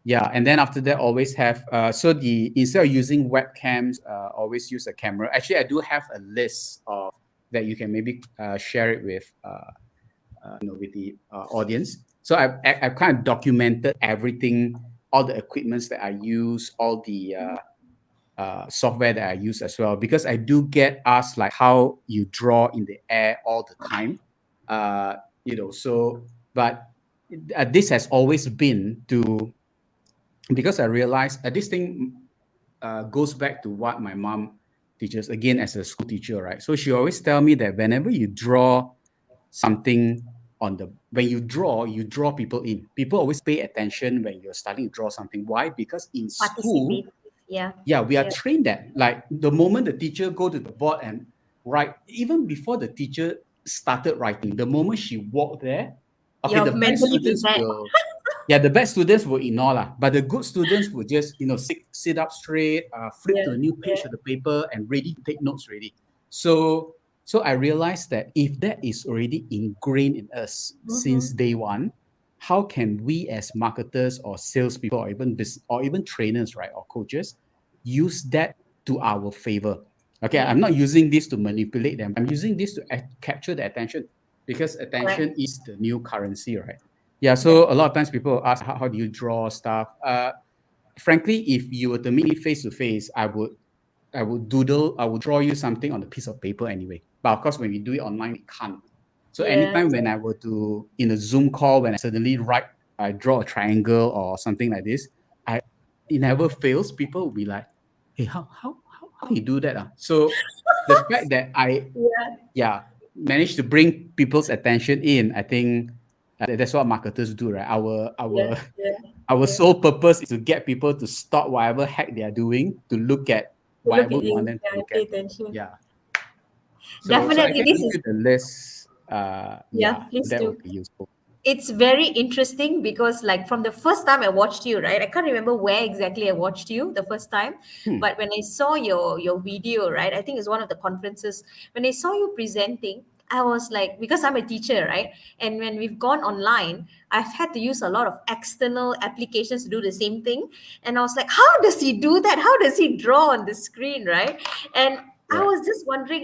Yeah, and then after that, always have so the instead of using webcams, always use a camera. Actually, I do have a list of that you can maybe share it with with the audience. So I've kind of documented everything, all the equipments that I use, all the software that I use as well, because I do get asked like how you draw in the air all the time, So, but this has always been to, because I realized this thing goes back to what my mom teaches again as a school teacher, right? So she always tell me that whenever you draw something on the when you draw people in. People always pay attention when you're starting to draw something. Why? Because in school, Participate. Yeah. yeah, we are Yeah. trained that like the moment the teacher go to the board and write, even before the teacher started writing, the moment she walked there, okay, You're the bad mentally students prepared. will, yeah, the bad students will ignore lah, but the good students will just sit up straight, flip Yeah. to a new Yeah. page of the paper and ready to take notes ready. So I realized that if that is already ingrained in us since Mm-hmm. day one, how can we as marketers or salespeople or even trainers, right, or coaches, use that to our favor. Okay, Yeah. I'm not using this to manipulate them. I'm using this to capture the attention, because attention Correct. is the new currency, right? Yeah. So a Definitely. lot of times people ask, how do you draw stuff? Frankly, if you were to meet me face to face, I would draw you something on a piece of paper anyway. But of course, when we do it online, we can't. So Yeah. anytime when I were to in a Zoom call, when I suddenly I draw a triangle or something like this, I it never fails. People will be like, "Hey, how you do that?" So the fact that I Yeah. yeah managed to bring people's attention in, I think that's what marketers do, right? Yeah. Yeah. Our Yeah. sole purpose is to get people to stop whatever heck they are doing to look at To look whatever at we want you. them to Yeah. look Pay at. attention. Yeah. So I Definitely, can this give is. you the list. Yeah. Yeah, Please that would do. be useful. It's very interesting because like from the first time I watched you, right? I can't remember where exactly I watched you the first time, Hmm. but when I saw your video, right? I think it's one of the conferences. When I saw you presenting, I was like, because I'm a teacher, right? And when we've gone online, I've had to use a lot of external applications to do the same thing. And I was like, how does he do that? How does he draw on the screen, right? And I Right. was just wondering,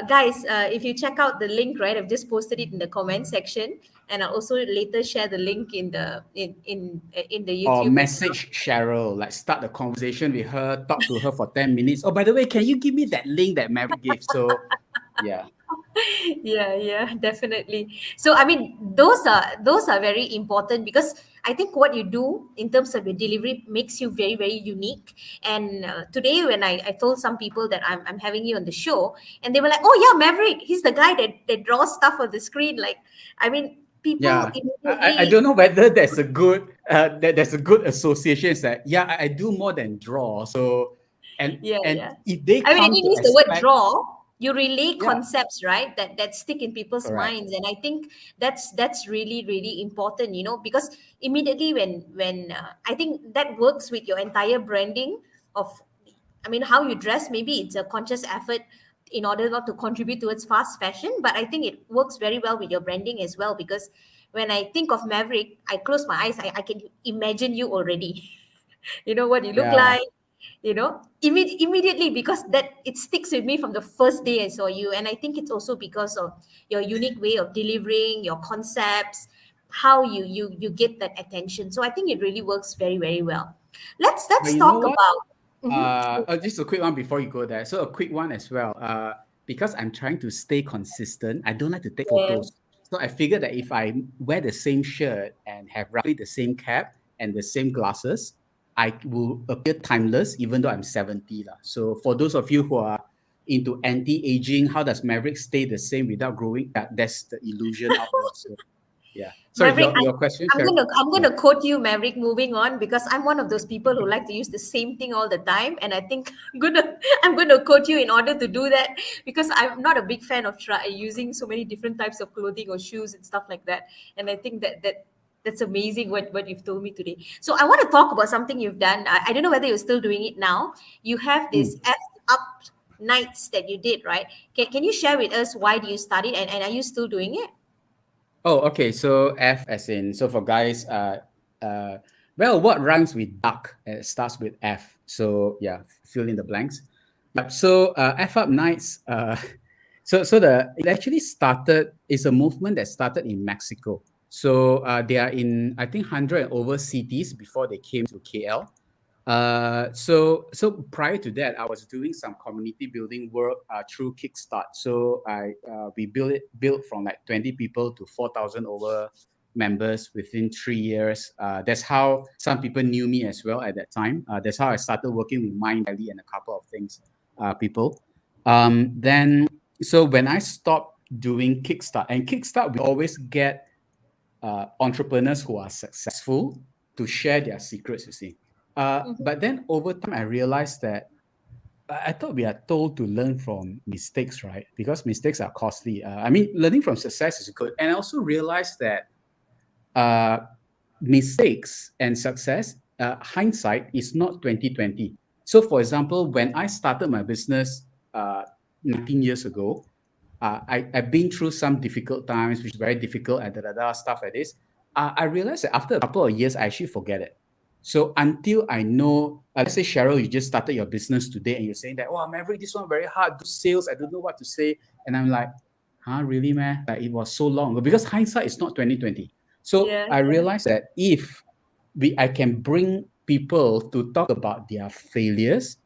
guys, if you check out the link, right, I've just posted it in the comment section, and I'll also later share the link in the Or YouTube as well. message Cheryl, like start a conversation with her, talk to her for 10 minutes. Oh, by the way, can you give me that link that Maverick gave? So, yeah. Yeah, yeah, definitely. So I mean, those are very important because I think what you do in terms of your delivery makes you very, very unique. And today when I told some people that I'm having you on the show, and they were like, oh yeah, Maverick, he's the guy that draws stuff on the screen. Like, I mean, people Yeah. I immediately. don't know whether there's a good there's a good association. Is that yeah, I do more than draw. So Yeah, and yeah. if they I mean, I come didn't to use the word expect, draw. You relay yeah, concepts, right? That stick in people's correct. minds, and I think that's really, really important. Because immediately when I think that works with your entire branding of, I mean, how you dress. Maybe it's a conscious effort in order not to contribute towards fast fashion, but I think it works very well with your branding as well because when I think of Maverick, I close my eyes, I can imagine you already. You know what you look Yeah. like, immediately because that it sticks with me from the first day I saw you. And I think it's also because of your unique way of delivering your concepts, how you get that attention. So I think it really works very, very well. But Let's you know talk what? about. Mhm. Just a quick one before you go there. So a quick one as well. Because I'm trying to stay consistent, I don't like to take Yeah. photos. So I figured that if I wear the same shirt and have roughly the same cap and the same glasses, I will appear timeless even though I'm 70 lah. So for those of you who are into anti-aging, how does Maverick stay the same without growing? That's the illusion out there. So yeah. Sorry, Maverick, your question, I'm Cheryl? gonna I'm Yeah. gonna quote you, Maverick. Moving on, because I'm one of those people who like to use the same thing all the time, and I think I'm gonna quote you in order to do that because I'm not a big fan of using so many different types of clothing or shoes and stuff like that. And I think that's amazing what you've told me today. So I want to talk about something you've done. I don't know whether you're still doing it now. You have this Mm. F up nights that you did, right? Can you share with us why do you start it, and are you still doing it? Oh, okay. So F as in, so for guys, well, what rhymes with duck? It starts with F. So yeah, fill in the blanks. Yep. So F up nights. So it actually started. It's a movement that started in Mexico. So they are in I think 100 and over cities before they came to KL. So prior to that, I was doing some community building work through Kickstart. So we built from like 20 people to 4,000 over members within 3 years. That's how some people knew me as well at that time. That's how I started working with Mind Valley and a couple of things people. Then so when I stopped doing Kickstart, and Kickstart we always get entrepreneurs who are successful to share their secrets, you see. But then over time, I realized that I thought we are told to learn from mistakes, right? Because mistakes are costly. I mean, learning from success is good. And I also realized that uh, mistakes and success, hindsight is not 2020. So, for example, when I started my business 19 years ago, I've been through some difficult times, which is very difficult and stuff like this. I realized that after a couple of years, I actually forget it. So until I know, let's say Cheryl, you just started your business today and you're saying that, oh, Maverick, this one very hard, do sales, I don't know what to say. And I'm like, huh, really, man? Like it was so long. But because hindsight is not 2020. So Yeah, I yeah, realized that if I can bring people to talk about their failures,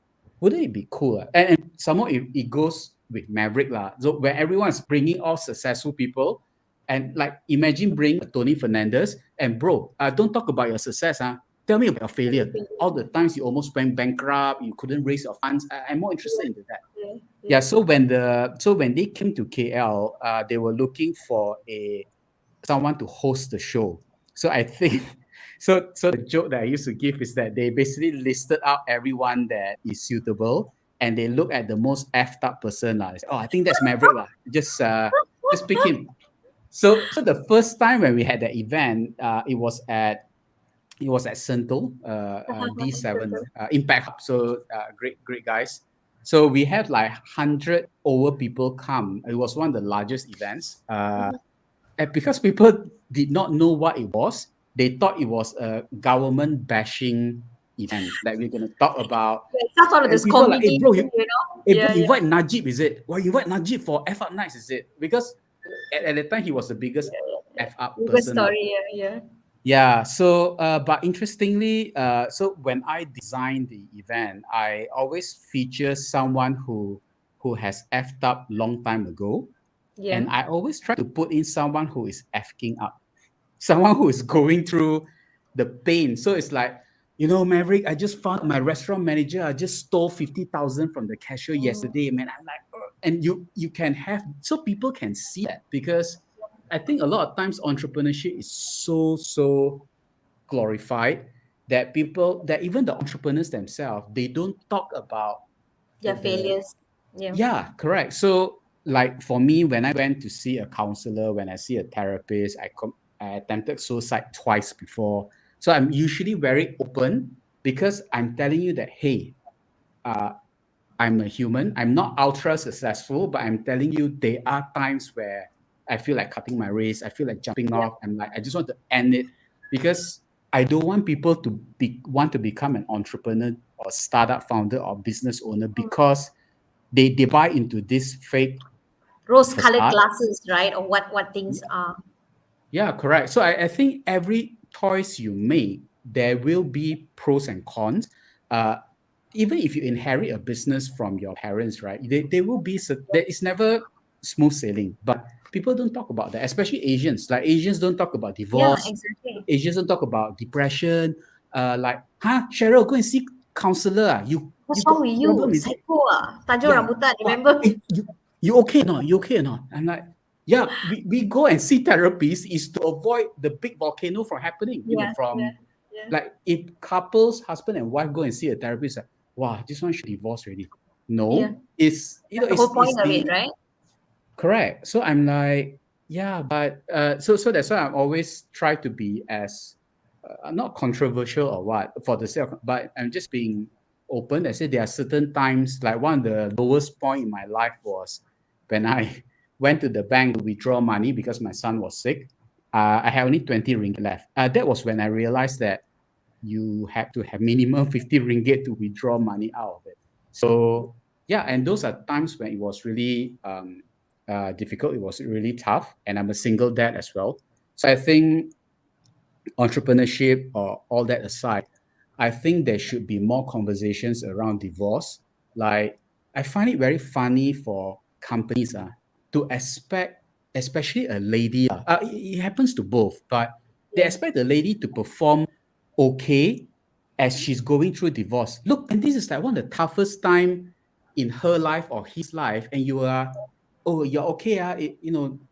wouldn't it be cool? And some more it goes with Maverick lah. So where everyone's bringing all successful people, and like imagine bring Tony Fernandez and bro, don't talk about your success, huh? Tell me about your failure. All the times you almost went bankrupt, you couldn't raise your funds. I'm more interested into that. yeah, Yeah. yeah. So when they came to KL, they were looking for a someone to host the show. So I think so the joke that I used to give is that they basically listed out everyone that is suitable and they look at the most effed up person. They say, oh, I think that's Maverick. Just pick him. So the first time when we had the event, it was at Sentul, D7 Impact Hub. So great guys. So we had like 100 over people come. It was one of the largest events. And because people did not know what it was, they thought it was a government bashing event that we're going to talk about. Yeah, it's some sort of And this people are like, comedy, hey, bro, Yeah, you yeah, invite Najib, is it? Well, you invite Najib for F Up Nights, is it? Because at the time, he was the biggest F Up good person. story. Yeah, yeah. Yeah. So, but interestingly, so when I design the event, I always feature someone who has effed up long time ago, and Yeah. I always try to put in someone who is effing up, someone who is going through the pain. So it's like, Maverick, I just found my restaurant manager. I just stole 50,000 from the cashier Mm. yesterday, man. I'm like, "Ugh." And you can have so people can see that because I think a lot of times entrepreneurship is so glorified that even the entrepreneurs themselves, they don't talk about Yeah, the failures. Yeah. yeah, correct. So like for me, when I went to see a counselor, when I see a therapist, I attempted suicide twice before. So I'm usually very open because I'm telling you that, hey, uh, I'm a human. I'm not ultra successful, but I'm telling you there are times where I feel like cutting my wrist. I feel like jumping Yeah. off. I'm like, I just want to end it because I don't want people to want to become an entrepreneur or startup founder or business owner because they buy into this fake Rose-colored facade. glasses, right? Or what things are. Yeah, correct. So I think every choice you make, there will be pros and cons. Uh, Even if you inherit a business from your parents, right? There will be there is never smooth sailing, but people don't talk about that, especially Asians. Like Asians don't talk about Yeah, divorce. exactly. Asians don't talk about depression. Like, huh, Cheryl, go and see counselor. You What's wrong got with you? problem, is it? Psycho ah. Tanjung Yeah. Rambutan, What? remember? You okay or not? You okay or not? I'm like, yeah, we go and see therapists is to avoid the big volcano from happening, Yeah, yeah, from yeah. like if couples, husband and wife go and see a therapist, like, wow, this one should divorce already. Yeah. No, it's That's the whole it's point of it, the right? correct. So I'm like, yeah, but so that's why I'm always try to be as not controversial or what for the sake of, but I'm just being open. I said there are certain times, like one of the lowest point in my life was when I went to the bank to withdraw money because my son was sick. I had only 20 ringgit left. That was when I realized that you have to have minimum 50 ringgit to withdraw money out of it. So yeah, and those are times when it was really difficult. It was really tough, and I'm a single dad as well. So I think entrepreneurship or all that aside, I think there should be more conversations around divorce. Like I find it very funny for companies to expect, especially a lady. It happens to both, but they Yeah. expect the lady to perform okay as she's going through divorce. Look, and this is like one of the toughest time in her life or his life, and you are, oh, you're okay,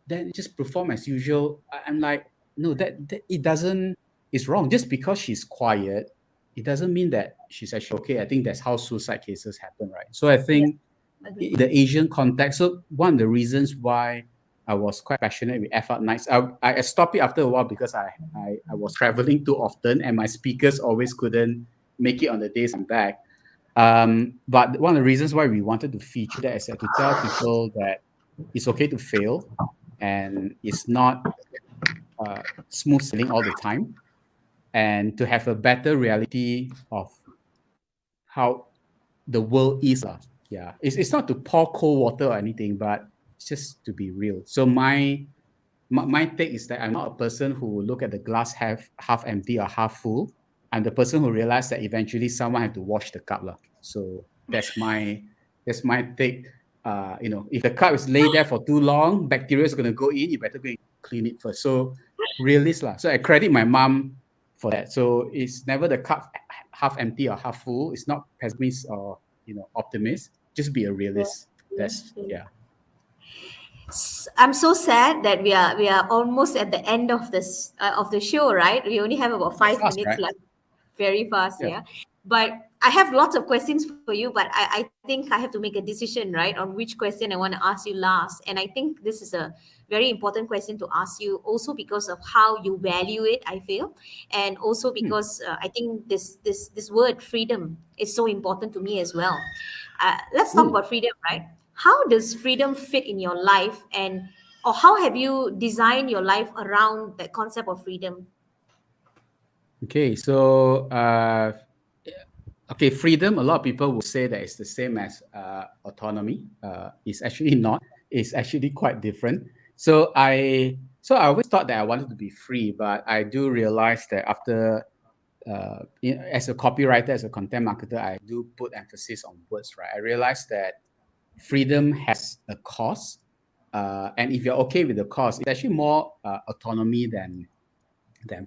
then just perform as usual. I'm like, no, that it doesn't. It's wrong. Just because she's quiet, it doesn't mean that she's actually okay. I think that's how suicide cases happen, right? So I Yeah. think Agree. in the Asian context, so one of the reasons why I was quite passionate with F Up Nights, I stopped it after a while because I was traveling too often and my speakers always couldn't make it on the days I'm back. But one of the reasons why we wanted to feature that is that to tell people that it's okay to fail and it's not smooth sailing all the time. and to have a better reality of how the world is. Yeah, it's not to pour cold water or anything, but it's just to be real. So my take is that I'm not a person who will look at the glass half empty or half full. I'm the person who realized that eventually someone had to wash the cup. So that's my take. If the cup is laid there for too long, bacteria is gonna go in, you better go and clean it first. So realist lah. So I credit my mom for that. So it's never the cup half empty or half full. It's not pessimist or optimist. Just be a Yeah. realist. Yeah. That's Yeah. yeah. I'm so sad that we are almost at the end of the show, right? We only have about That's five fast, minutes right? left. Very fast, Yeah. yeah. But I have lots of questions for you, but I think I have to make a decision, right, on which question I want to ask you last. And I think this is a very important question to ask you, also because of how you value it, I feel, and also Hmm. because I think this word freedom is so important to me as well. Let's talk Ooh. about freedom, right? How does freedom fit in your life, and or how have you designed your life around the concept of freedom? Okay, so okay, freedom. A lot of people will say that it's the same as autonomy. It's actually not. It's actually quite different. So I always thought that I wanted to be free, but I do realize that after as a copywriter, as a content marketer, I do put emphasis on words. Right, I realize that freedom has a cost, and if you're okay with the cost, it's actually more autonomy than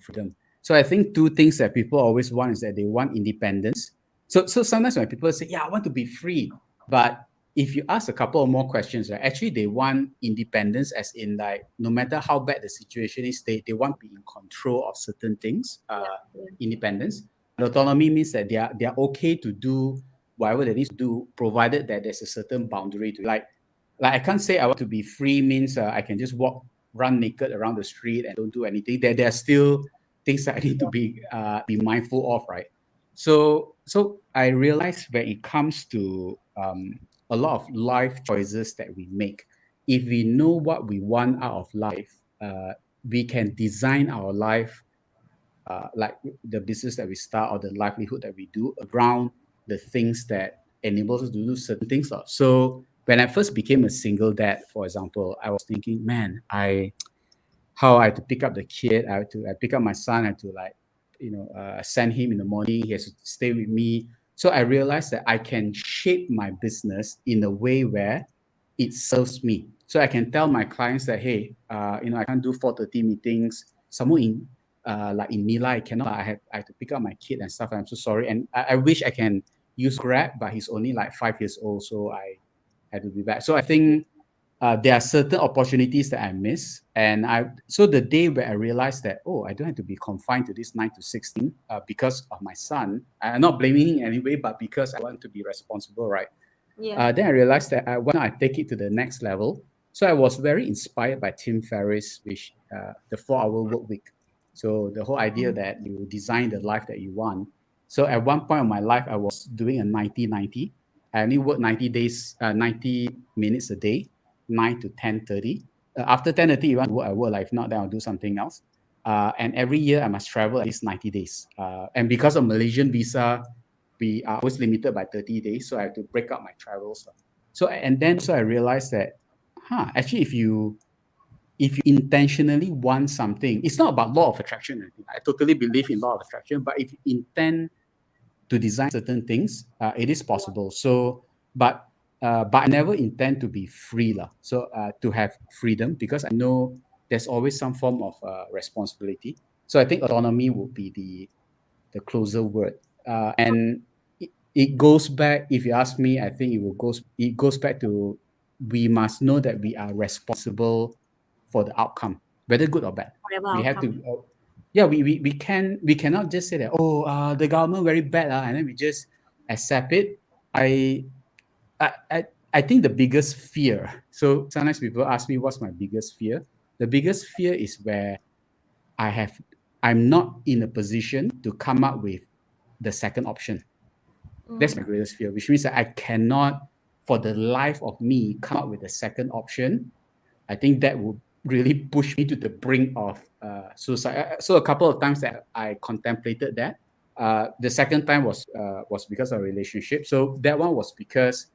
freedom. So I think two things that people always want is that they want independence. So sometimes when people say, "Yeah, I want to be free," but if you ask a couple of more questions, right, actually they want independence, as in like no matter how bad the situation is, they want to be in control of certain things. Yeah, yeah, Independence. And autonomy means that they are okay to do whatever they need to do, provided that there's a certain boundary to like I can't say I want to be free means I can just run naked around the street and don't do anything. There are still things that I need to be mindful of, right? So I realize when it comes to a lot of life choices that we make, if we know what we want out of life, we can design our life like the business that we start or the livelihood that we do around the things that enables us to do certain things. So when I first became a single dad, for example, I was thinking, man, how I had to pick up the kid, I pick up my son, I had to send him in the morning, he has to stay with me. So I realized that I can shape my business in a way where it serves me. So I can tell my clients that, hey, I can't do 4:30 meetings. Someone like in Mila, I cannot. I have to pick up my kid and stuff. I'm so sorry, and I wish I can use Grab, but he's only like 5 years old, so I had to be back. So I think there are certain opportunities that I miss, and so the day where I realized that, oh, I don't have to be confined to this 9 to 16 because of my son. I'm not blaming him anyway, but because I want to be responsible, right? yeah. Then I realized that why not I take it to the next level. So I was very inspired by Tim Ferriss, which the 4-hour work week. So the whole idea that you design the life that you want. So at one point of my life, I was doing a 90-90. I only work 90 days, 90 minutes a day, 9 to 10:30. After 10:30, you want to work, I work. Like, if not, then I'll do something else. And every year I must travel at least 90 days. And because of Malaysian visa, we are always limited by 30 days. So I have to break up my travels. And then I realized that, actually if you intentionally want something, it's not about law of attraction. I totally believe in law of attraction, but if you intend to design certain things, it is possible. But I never intend to be free lah. So to have freedom, because I know there's always some form of responsibility. So I think autonomy would be the closer word. And it goes back, if you ask me, I think it goes back to, we must know that we are responsible for the outcome, whether good or bad. Whatever We have to, outcome. yeah, we cannot just say that, oh, the government very bad, and then we just accept it. I I, I I think the biggest fear. So sometimes people ask me what's my biggest fear. The biggest fear is where I have I'm not in a position to come up with the second option. That's my Mm. greatest fear, which means that I cannot, for the life of me, come up with a second option. I think that would really push me to the brink of suicide. So a couple of times that I contemplated that. The second time was because of a relationship. So that one was because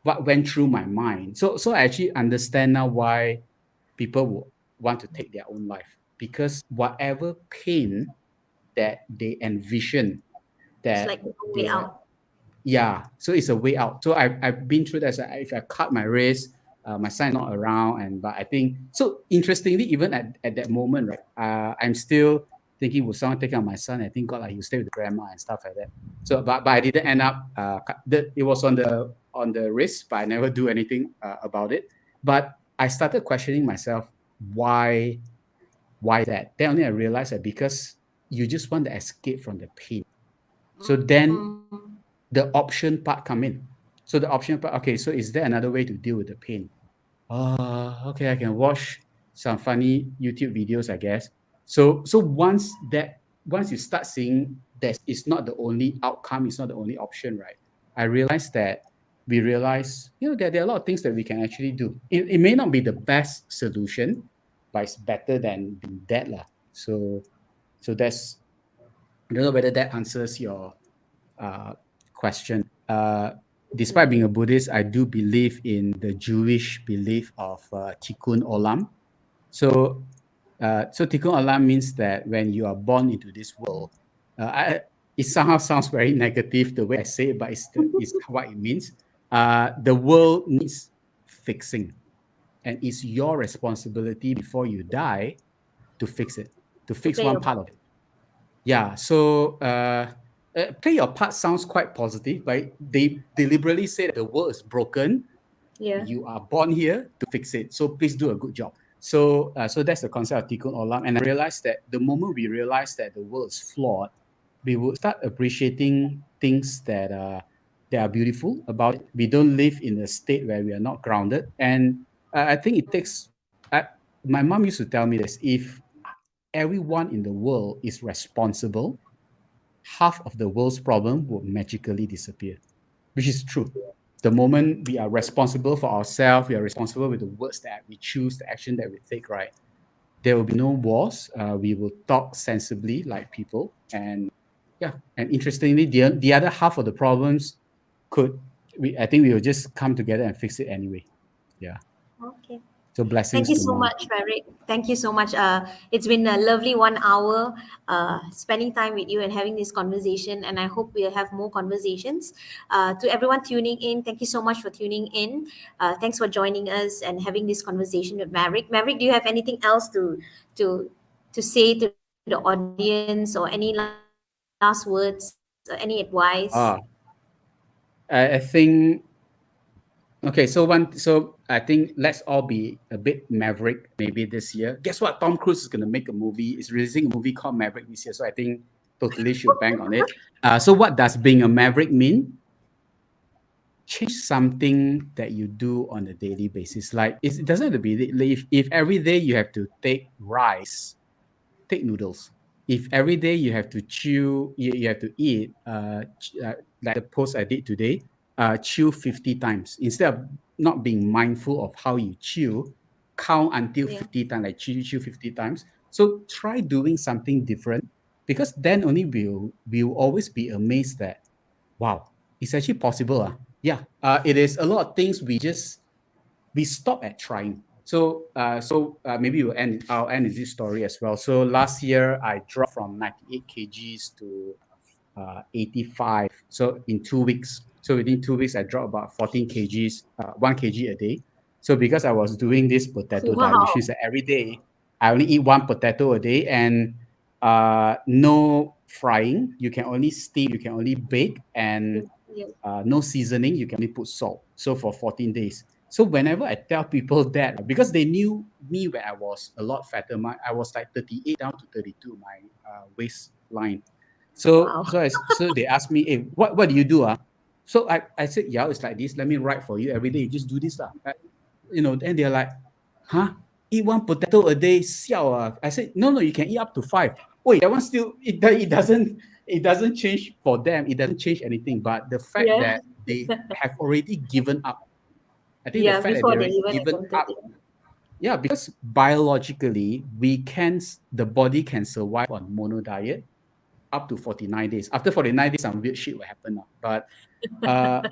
what went through my mind. So I actually understand now why people would want to take their own life, because whatever pain that they envision It's that like the way they out. yeah, so it's a way out. So I've been through that. So if I cut my wrist, my son is not around, and but I think so. Interestingly, even at that moment, right, I'm still thinking, will someone take care of my son? I think God, like, you stay with the grandma and stuff like that. So, but I didn't end up. It was on the wrist, but I never do anything about it. But I started questioning myself, why that? Then only I realized that because you just want to escape from the pain. So then Mm. the option part come in. So the option part, okay, so is there another way to deal with the pain? Okay, I can watch some funny YouTube videos, I guess. So once you start seeing that it's not the only outcome, it's not the only option, right? I realized that we realize, that there are a lot of things that we can actually do. It may not be the best solution, but it's better than being dead lah. So that's, I don't know whether that answers your uh, question. Despite being a Buddhist, I do believe in the Jewish belief of Tikkun Olam. So Tikkun Olam means that when you are born into this world, it somehow sounds very negative the way I say it, but it's what it means. The world needs fixing, and it's your responsibility before you die to fix it, to To fix play one your part of part. it. Yeah, so play your part sounds quite positive, but they deliberately say that the world is broken. Yeah. You are born here to fix it. So please do a good job. So that's the concept of Tikkun Olam. And I realized that the moment we realize that the world is flawed, we will start appreciating things that are beautiful about it. We don't live in a state where we are not grounded. And I think it takes. My mom used to tell me this: if everyone in the world is responsible, half of the world's problem will magically disappear, which is true. The moment we are responsible for ourselves, we are responsible with the words that we choose, the action that we take, right? There will be no wars. We will talk sensibly like people. And yeah, and interestingly, the other half of the problems I think we will just come together and fix it anyway. Yeah. Okay. So Thank blessings you to so mom. much, Maverick. Thank you so much. It's been a lovely 1 hour spending time with you and having this conversation. And I hope we'll have more conversations. To everyone tuning in, thank you so much for tuning in. Thanks for joining us and having this conversation with Maverick. Maverick, do you have anything else to to say to the audience, or any last words, any advice? Ah, I think okay, so I think let's all be a bit maverick maybe this year. Guess what? Tom Cruise is gonna make a movie. Is releasing a movie called Maverick this year. So I think totally should bank on it. So what does being a maverick mean? Change something that you do on a daily basis. Like it doesn't have to be if every day you have to take rice, take noodles. If every day you have to chew, you have to eat, like the post I did today, chew 50 times. Instead of not being mindful of how you chew, count until Yeah. 50 times, like chew 50 times. So try doing something different, because then only we'll always be amazed that, wow, it's actually possible. Yeah, it is a lot of things we stop at trying. So maybe I'll end with this story as well. So last year I dropped from 98 kgs to 85. So in 2 weeks. So within 2 weeks, I dropped about 14 kgs, 1 kg a day. So because I was doing this potato diet, which Wow. means that every day I only eat one potato a day, and no frying. You can only steam, you can only bake, and Yeah. no seasoning, you can only put salt. So for 14 days. So whenever I tell people that, because they knew me when I was a lot fatter, I was like 38 down to 32, my waistline. So Wow. so they asked me, hey, what do you do? So I said, yeah, it's like this. Let me write for you every day. You just do this. And they're like, huh? Eat one potato a day, siao ah. I said, no, you can eat up to five. Wait, that one still, it doesn't change for them. It doesn't change anything. But the fact Yeah. that they have already given up, I think the Yeah. fact that they Before they already even given attempted up it. Yeah, because biologically, the body can survive on mono diet up to 49 days. After 49 days, some weird shit will happen now. Uh,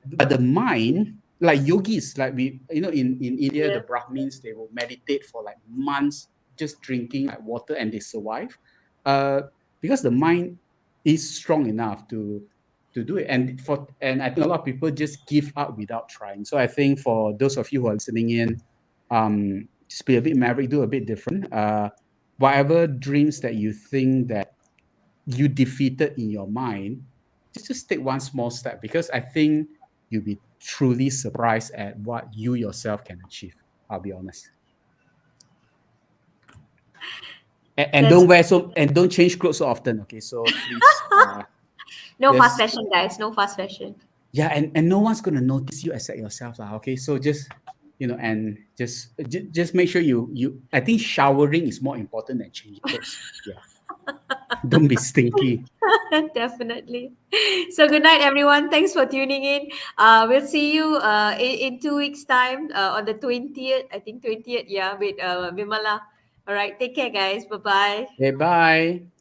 but the mind, like yogis, like in India, the Yeah. Brahmins, they will meditate for like months, just drinking like water, and they survive. Uh, because the mind is strong enough to do it. And I think a lot of people just give up without trying. So I think for those of you who are listening in, just be a bit maverick, do a bit different. Whatever dreams that you think that you defeated in your mind, just take one small step, because I think you'll be truly surprised at what you yourself can achieve. I'll be honest. And That's don't wear so and don't change clothes so often. Okay, so please, no fast just fashion, guys. No fast fashion. yeah, and no one's gonna notice you except yourself, lah. Okay, so just and just make sure you. I think showering is more important than changing clothes. Yeah, don't be stinky. Definitely. So good night, everyone. Thanks for tuning in. We'll see you in 2 weeks' time on the 20th. I think 20th. Yeah, with Vimala. All right. Take care, guys. Bye bye. Okay, bye.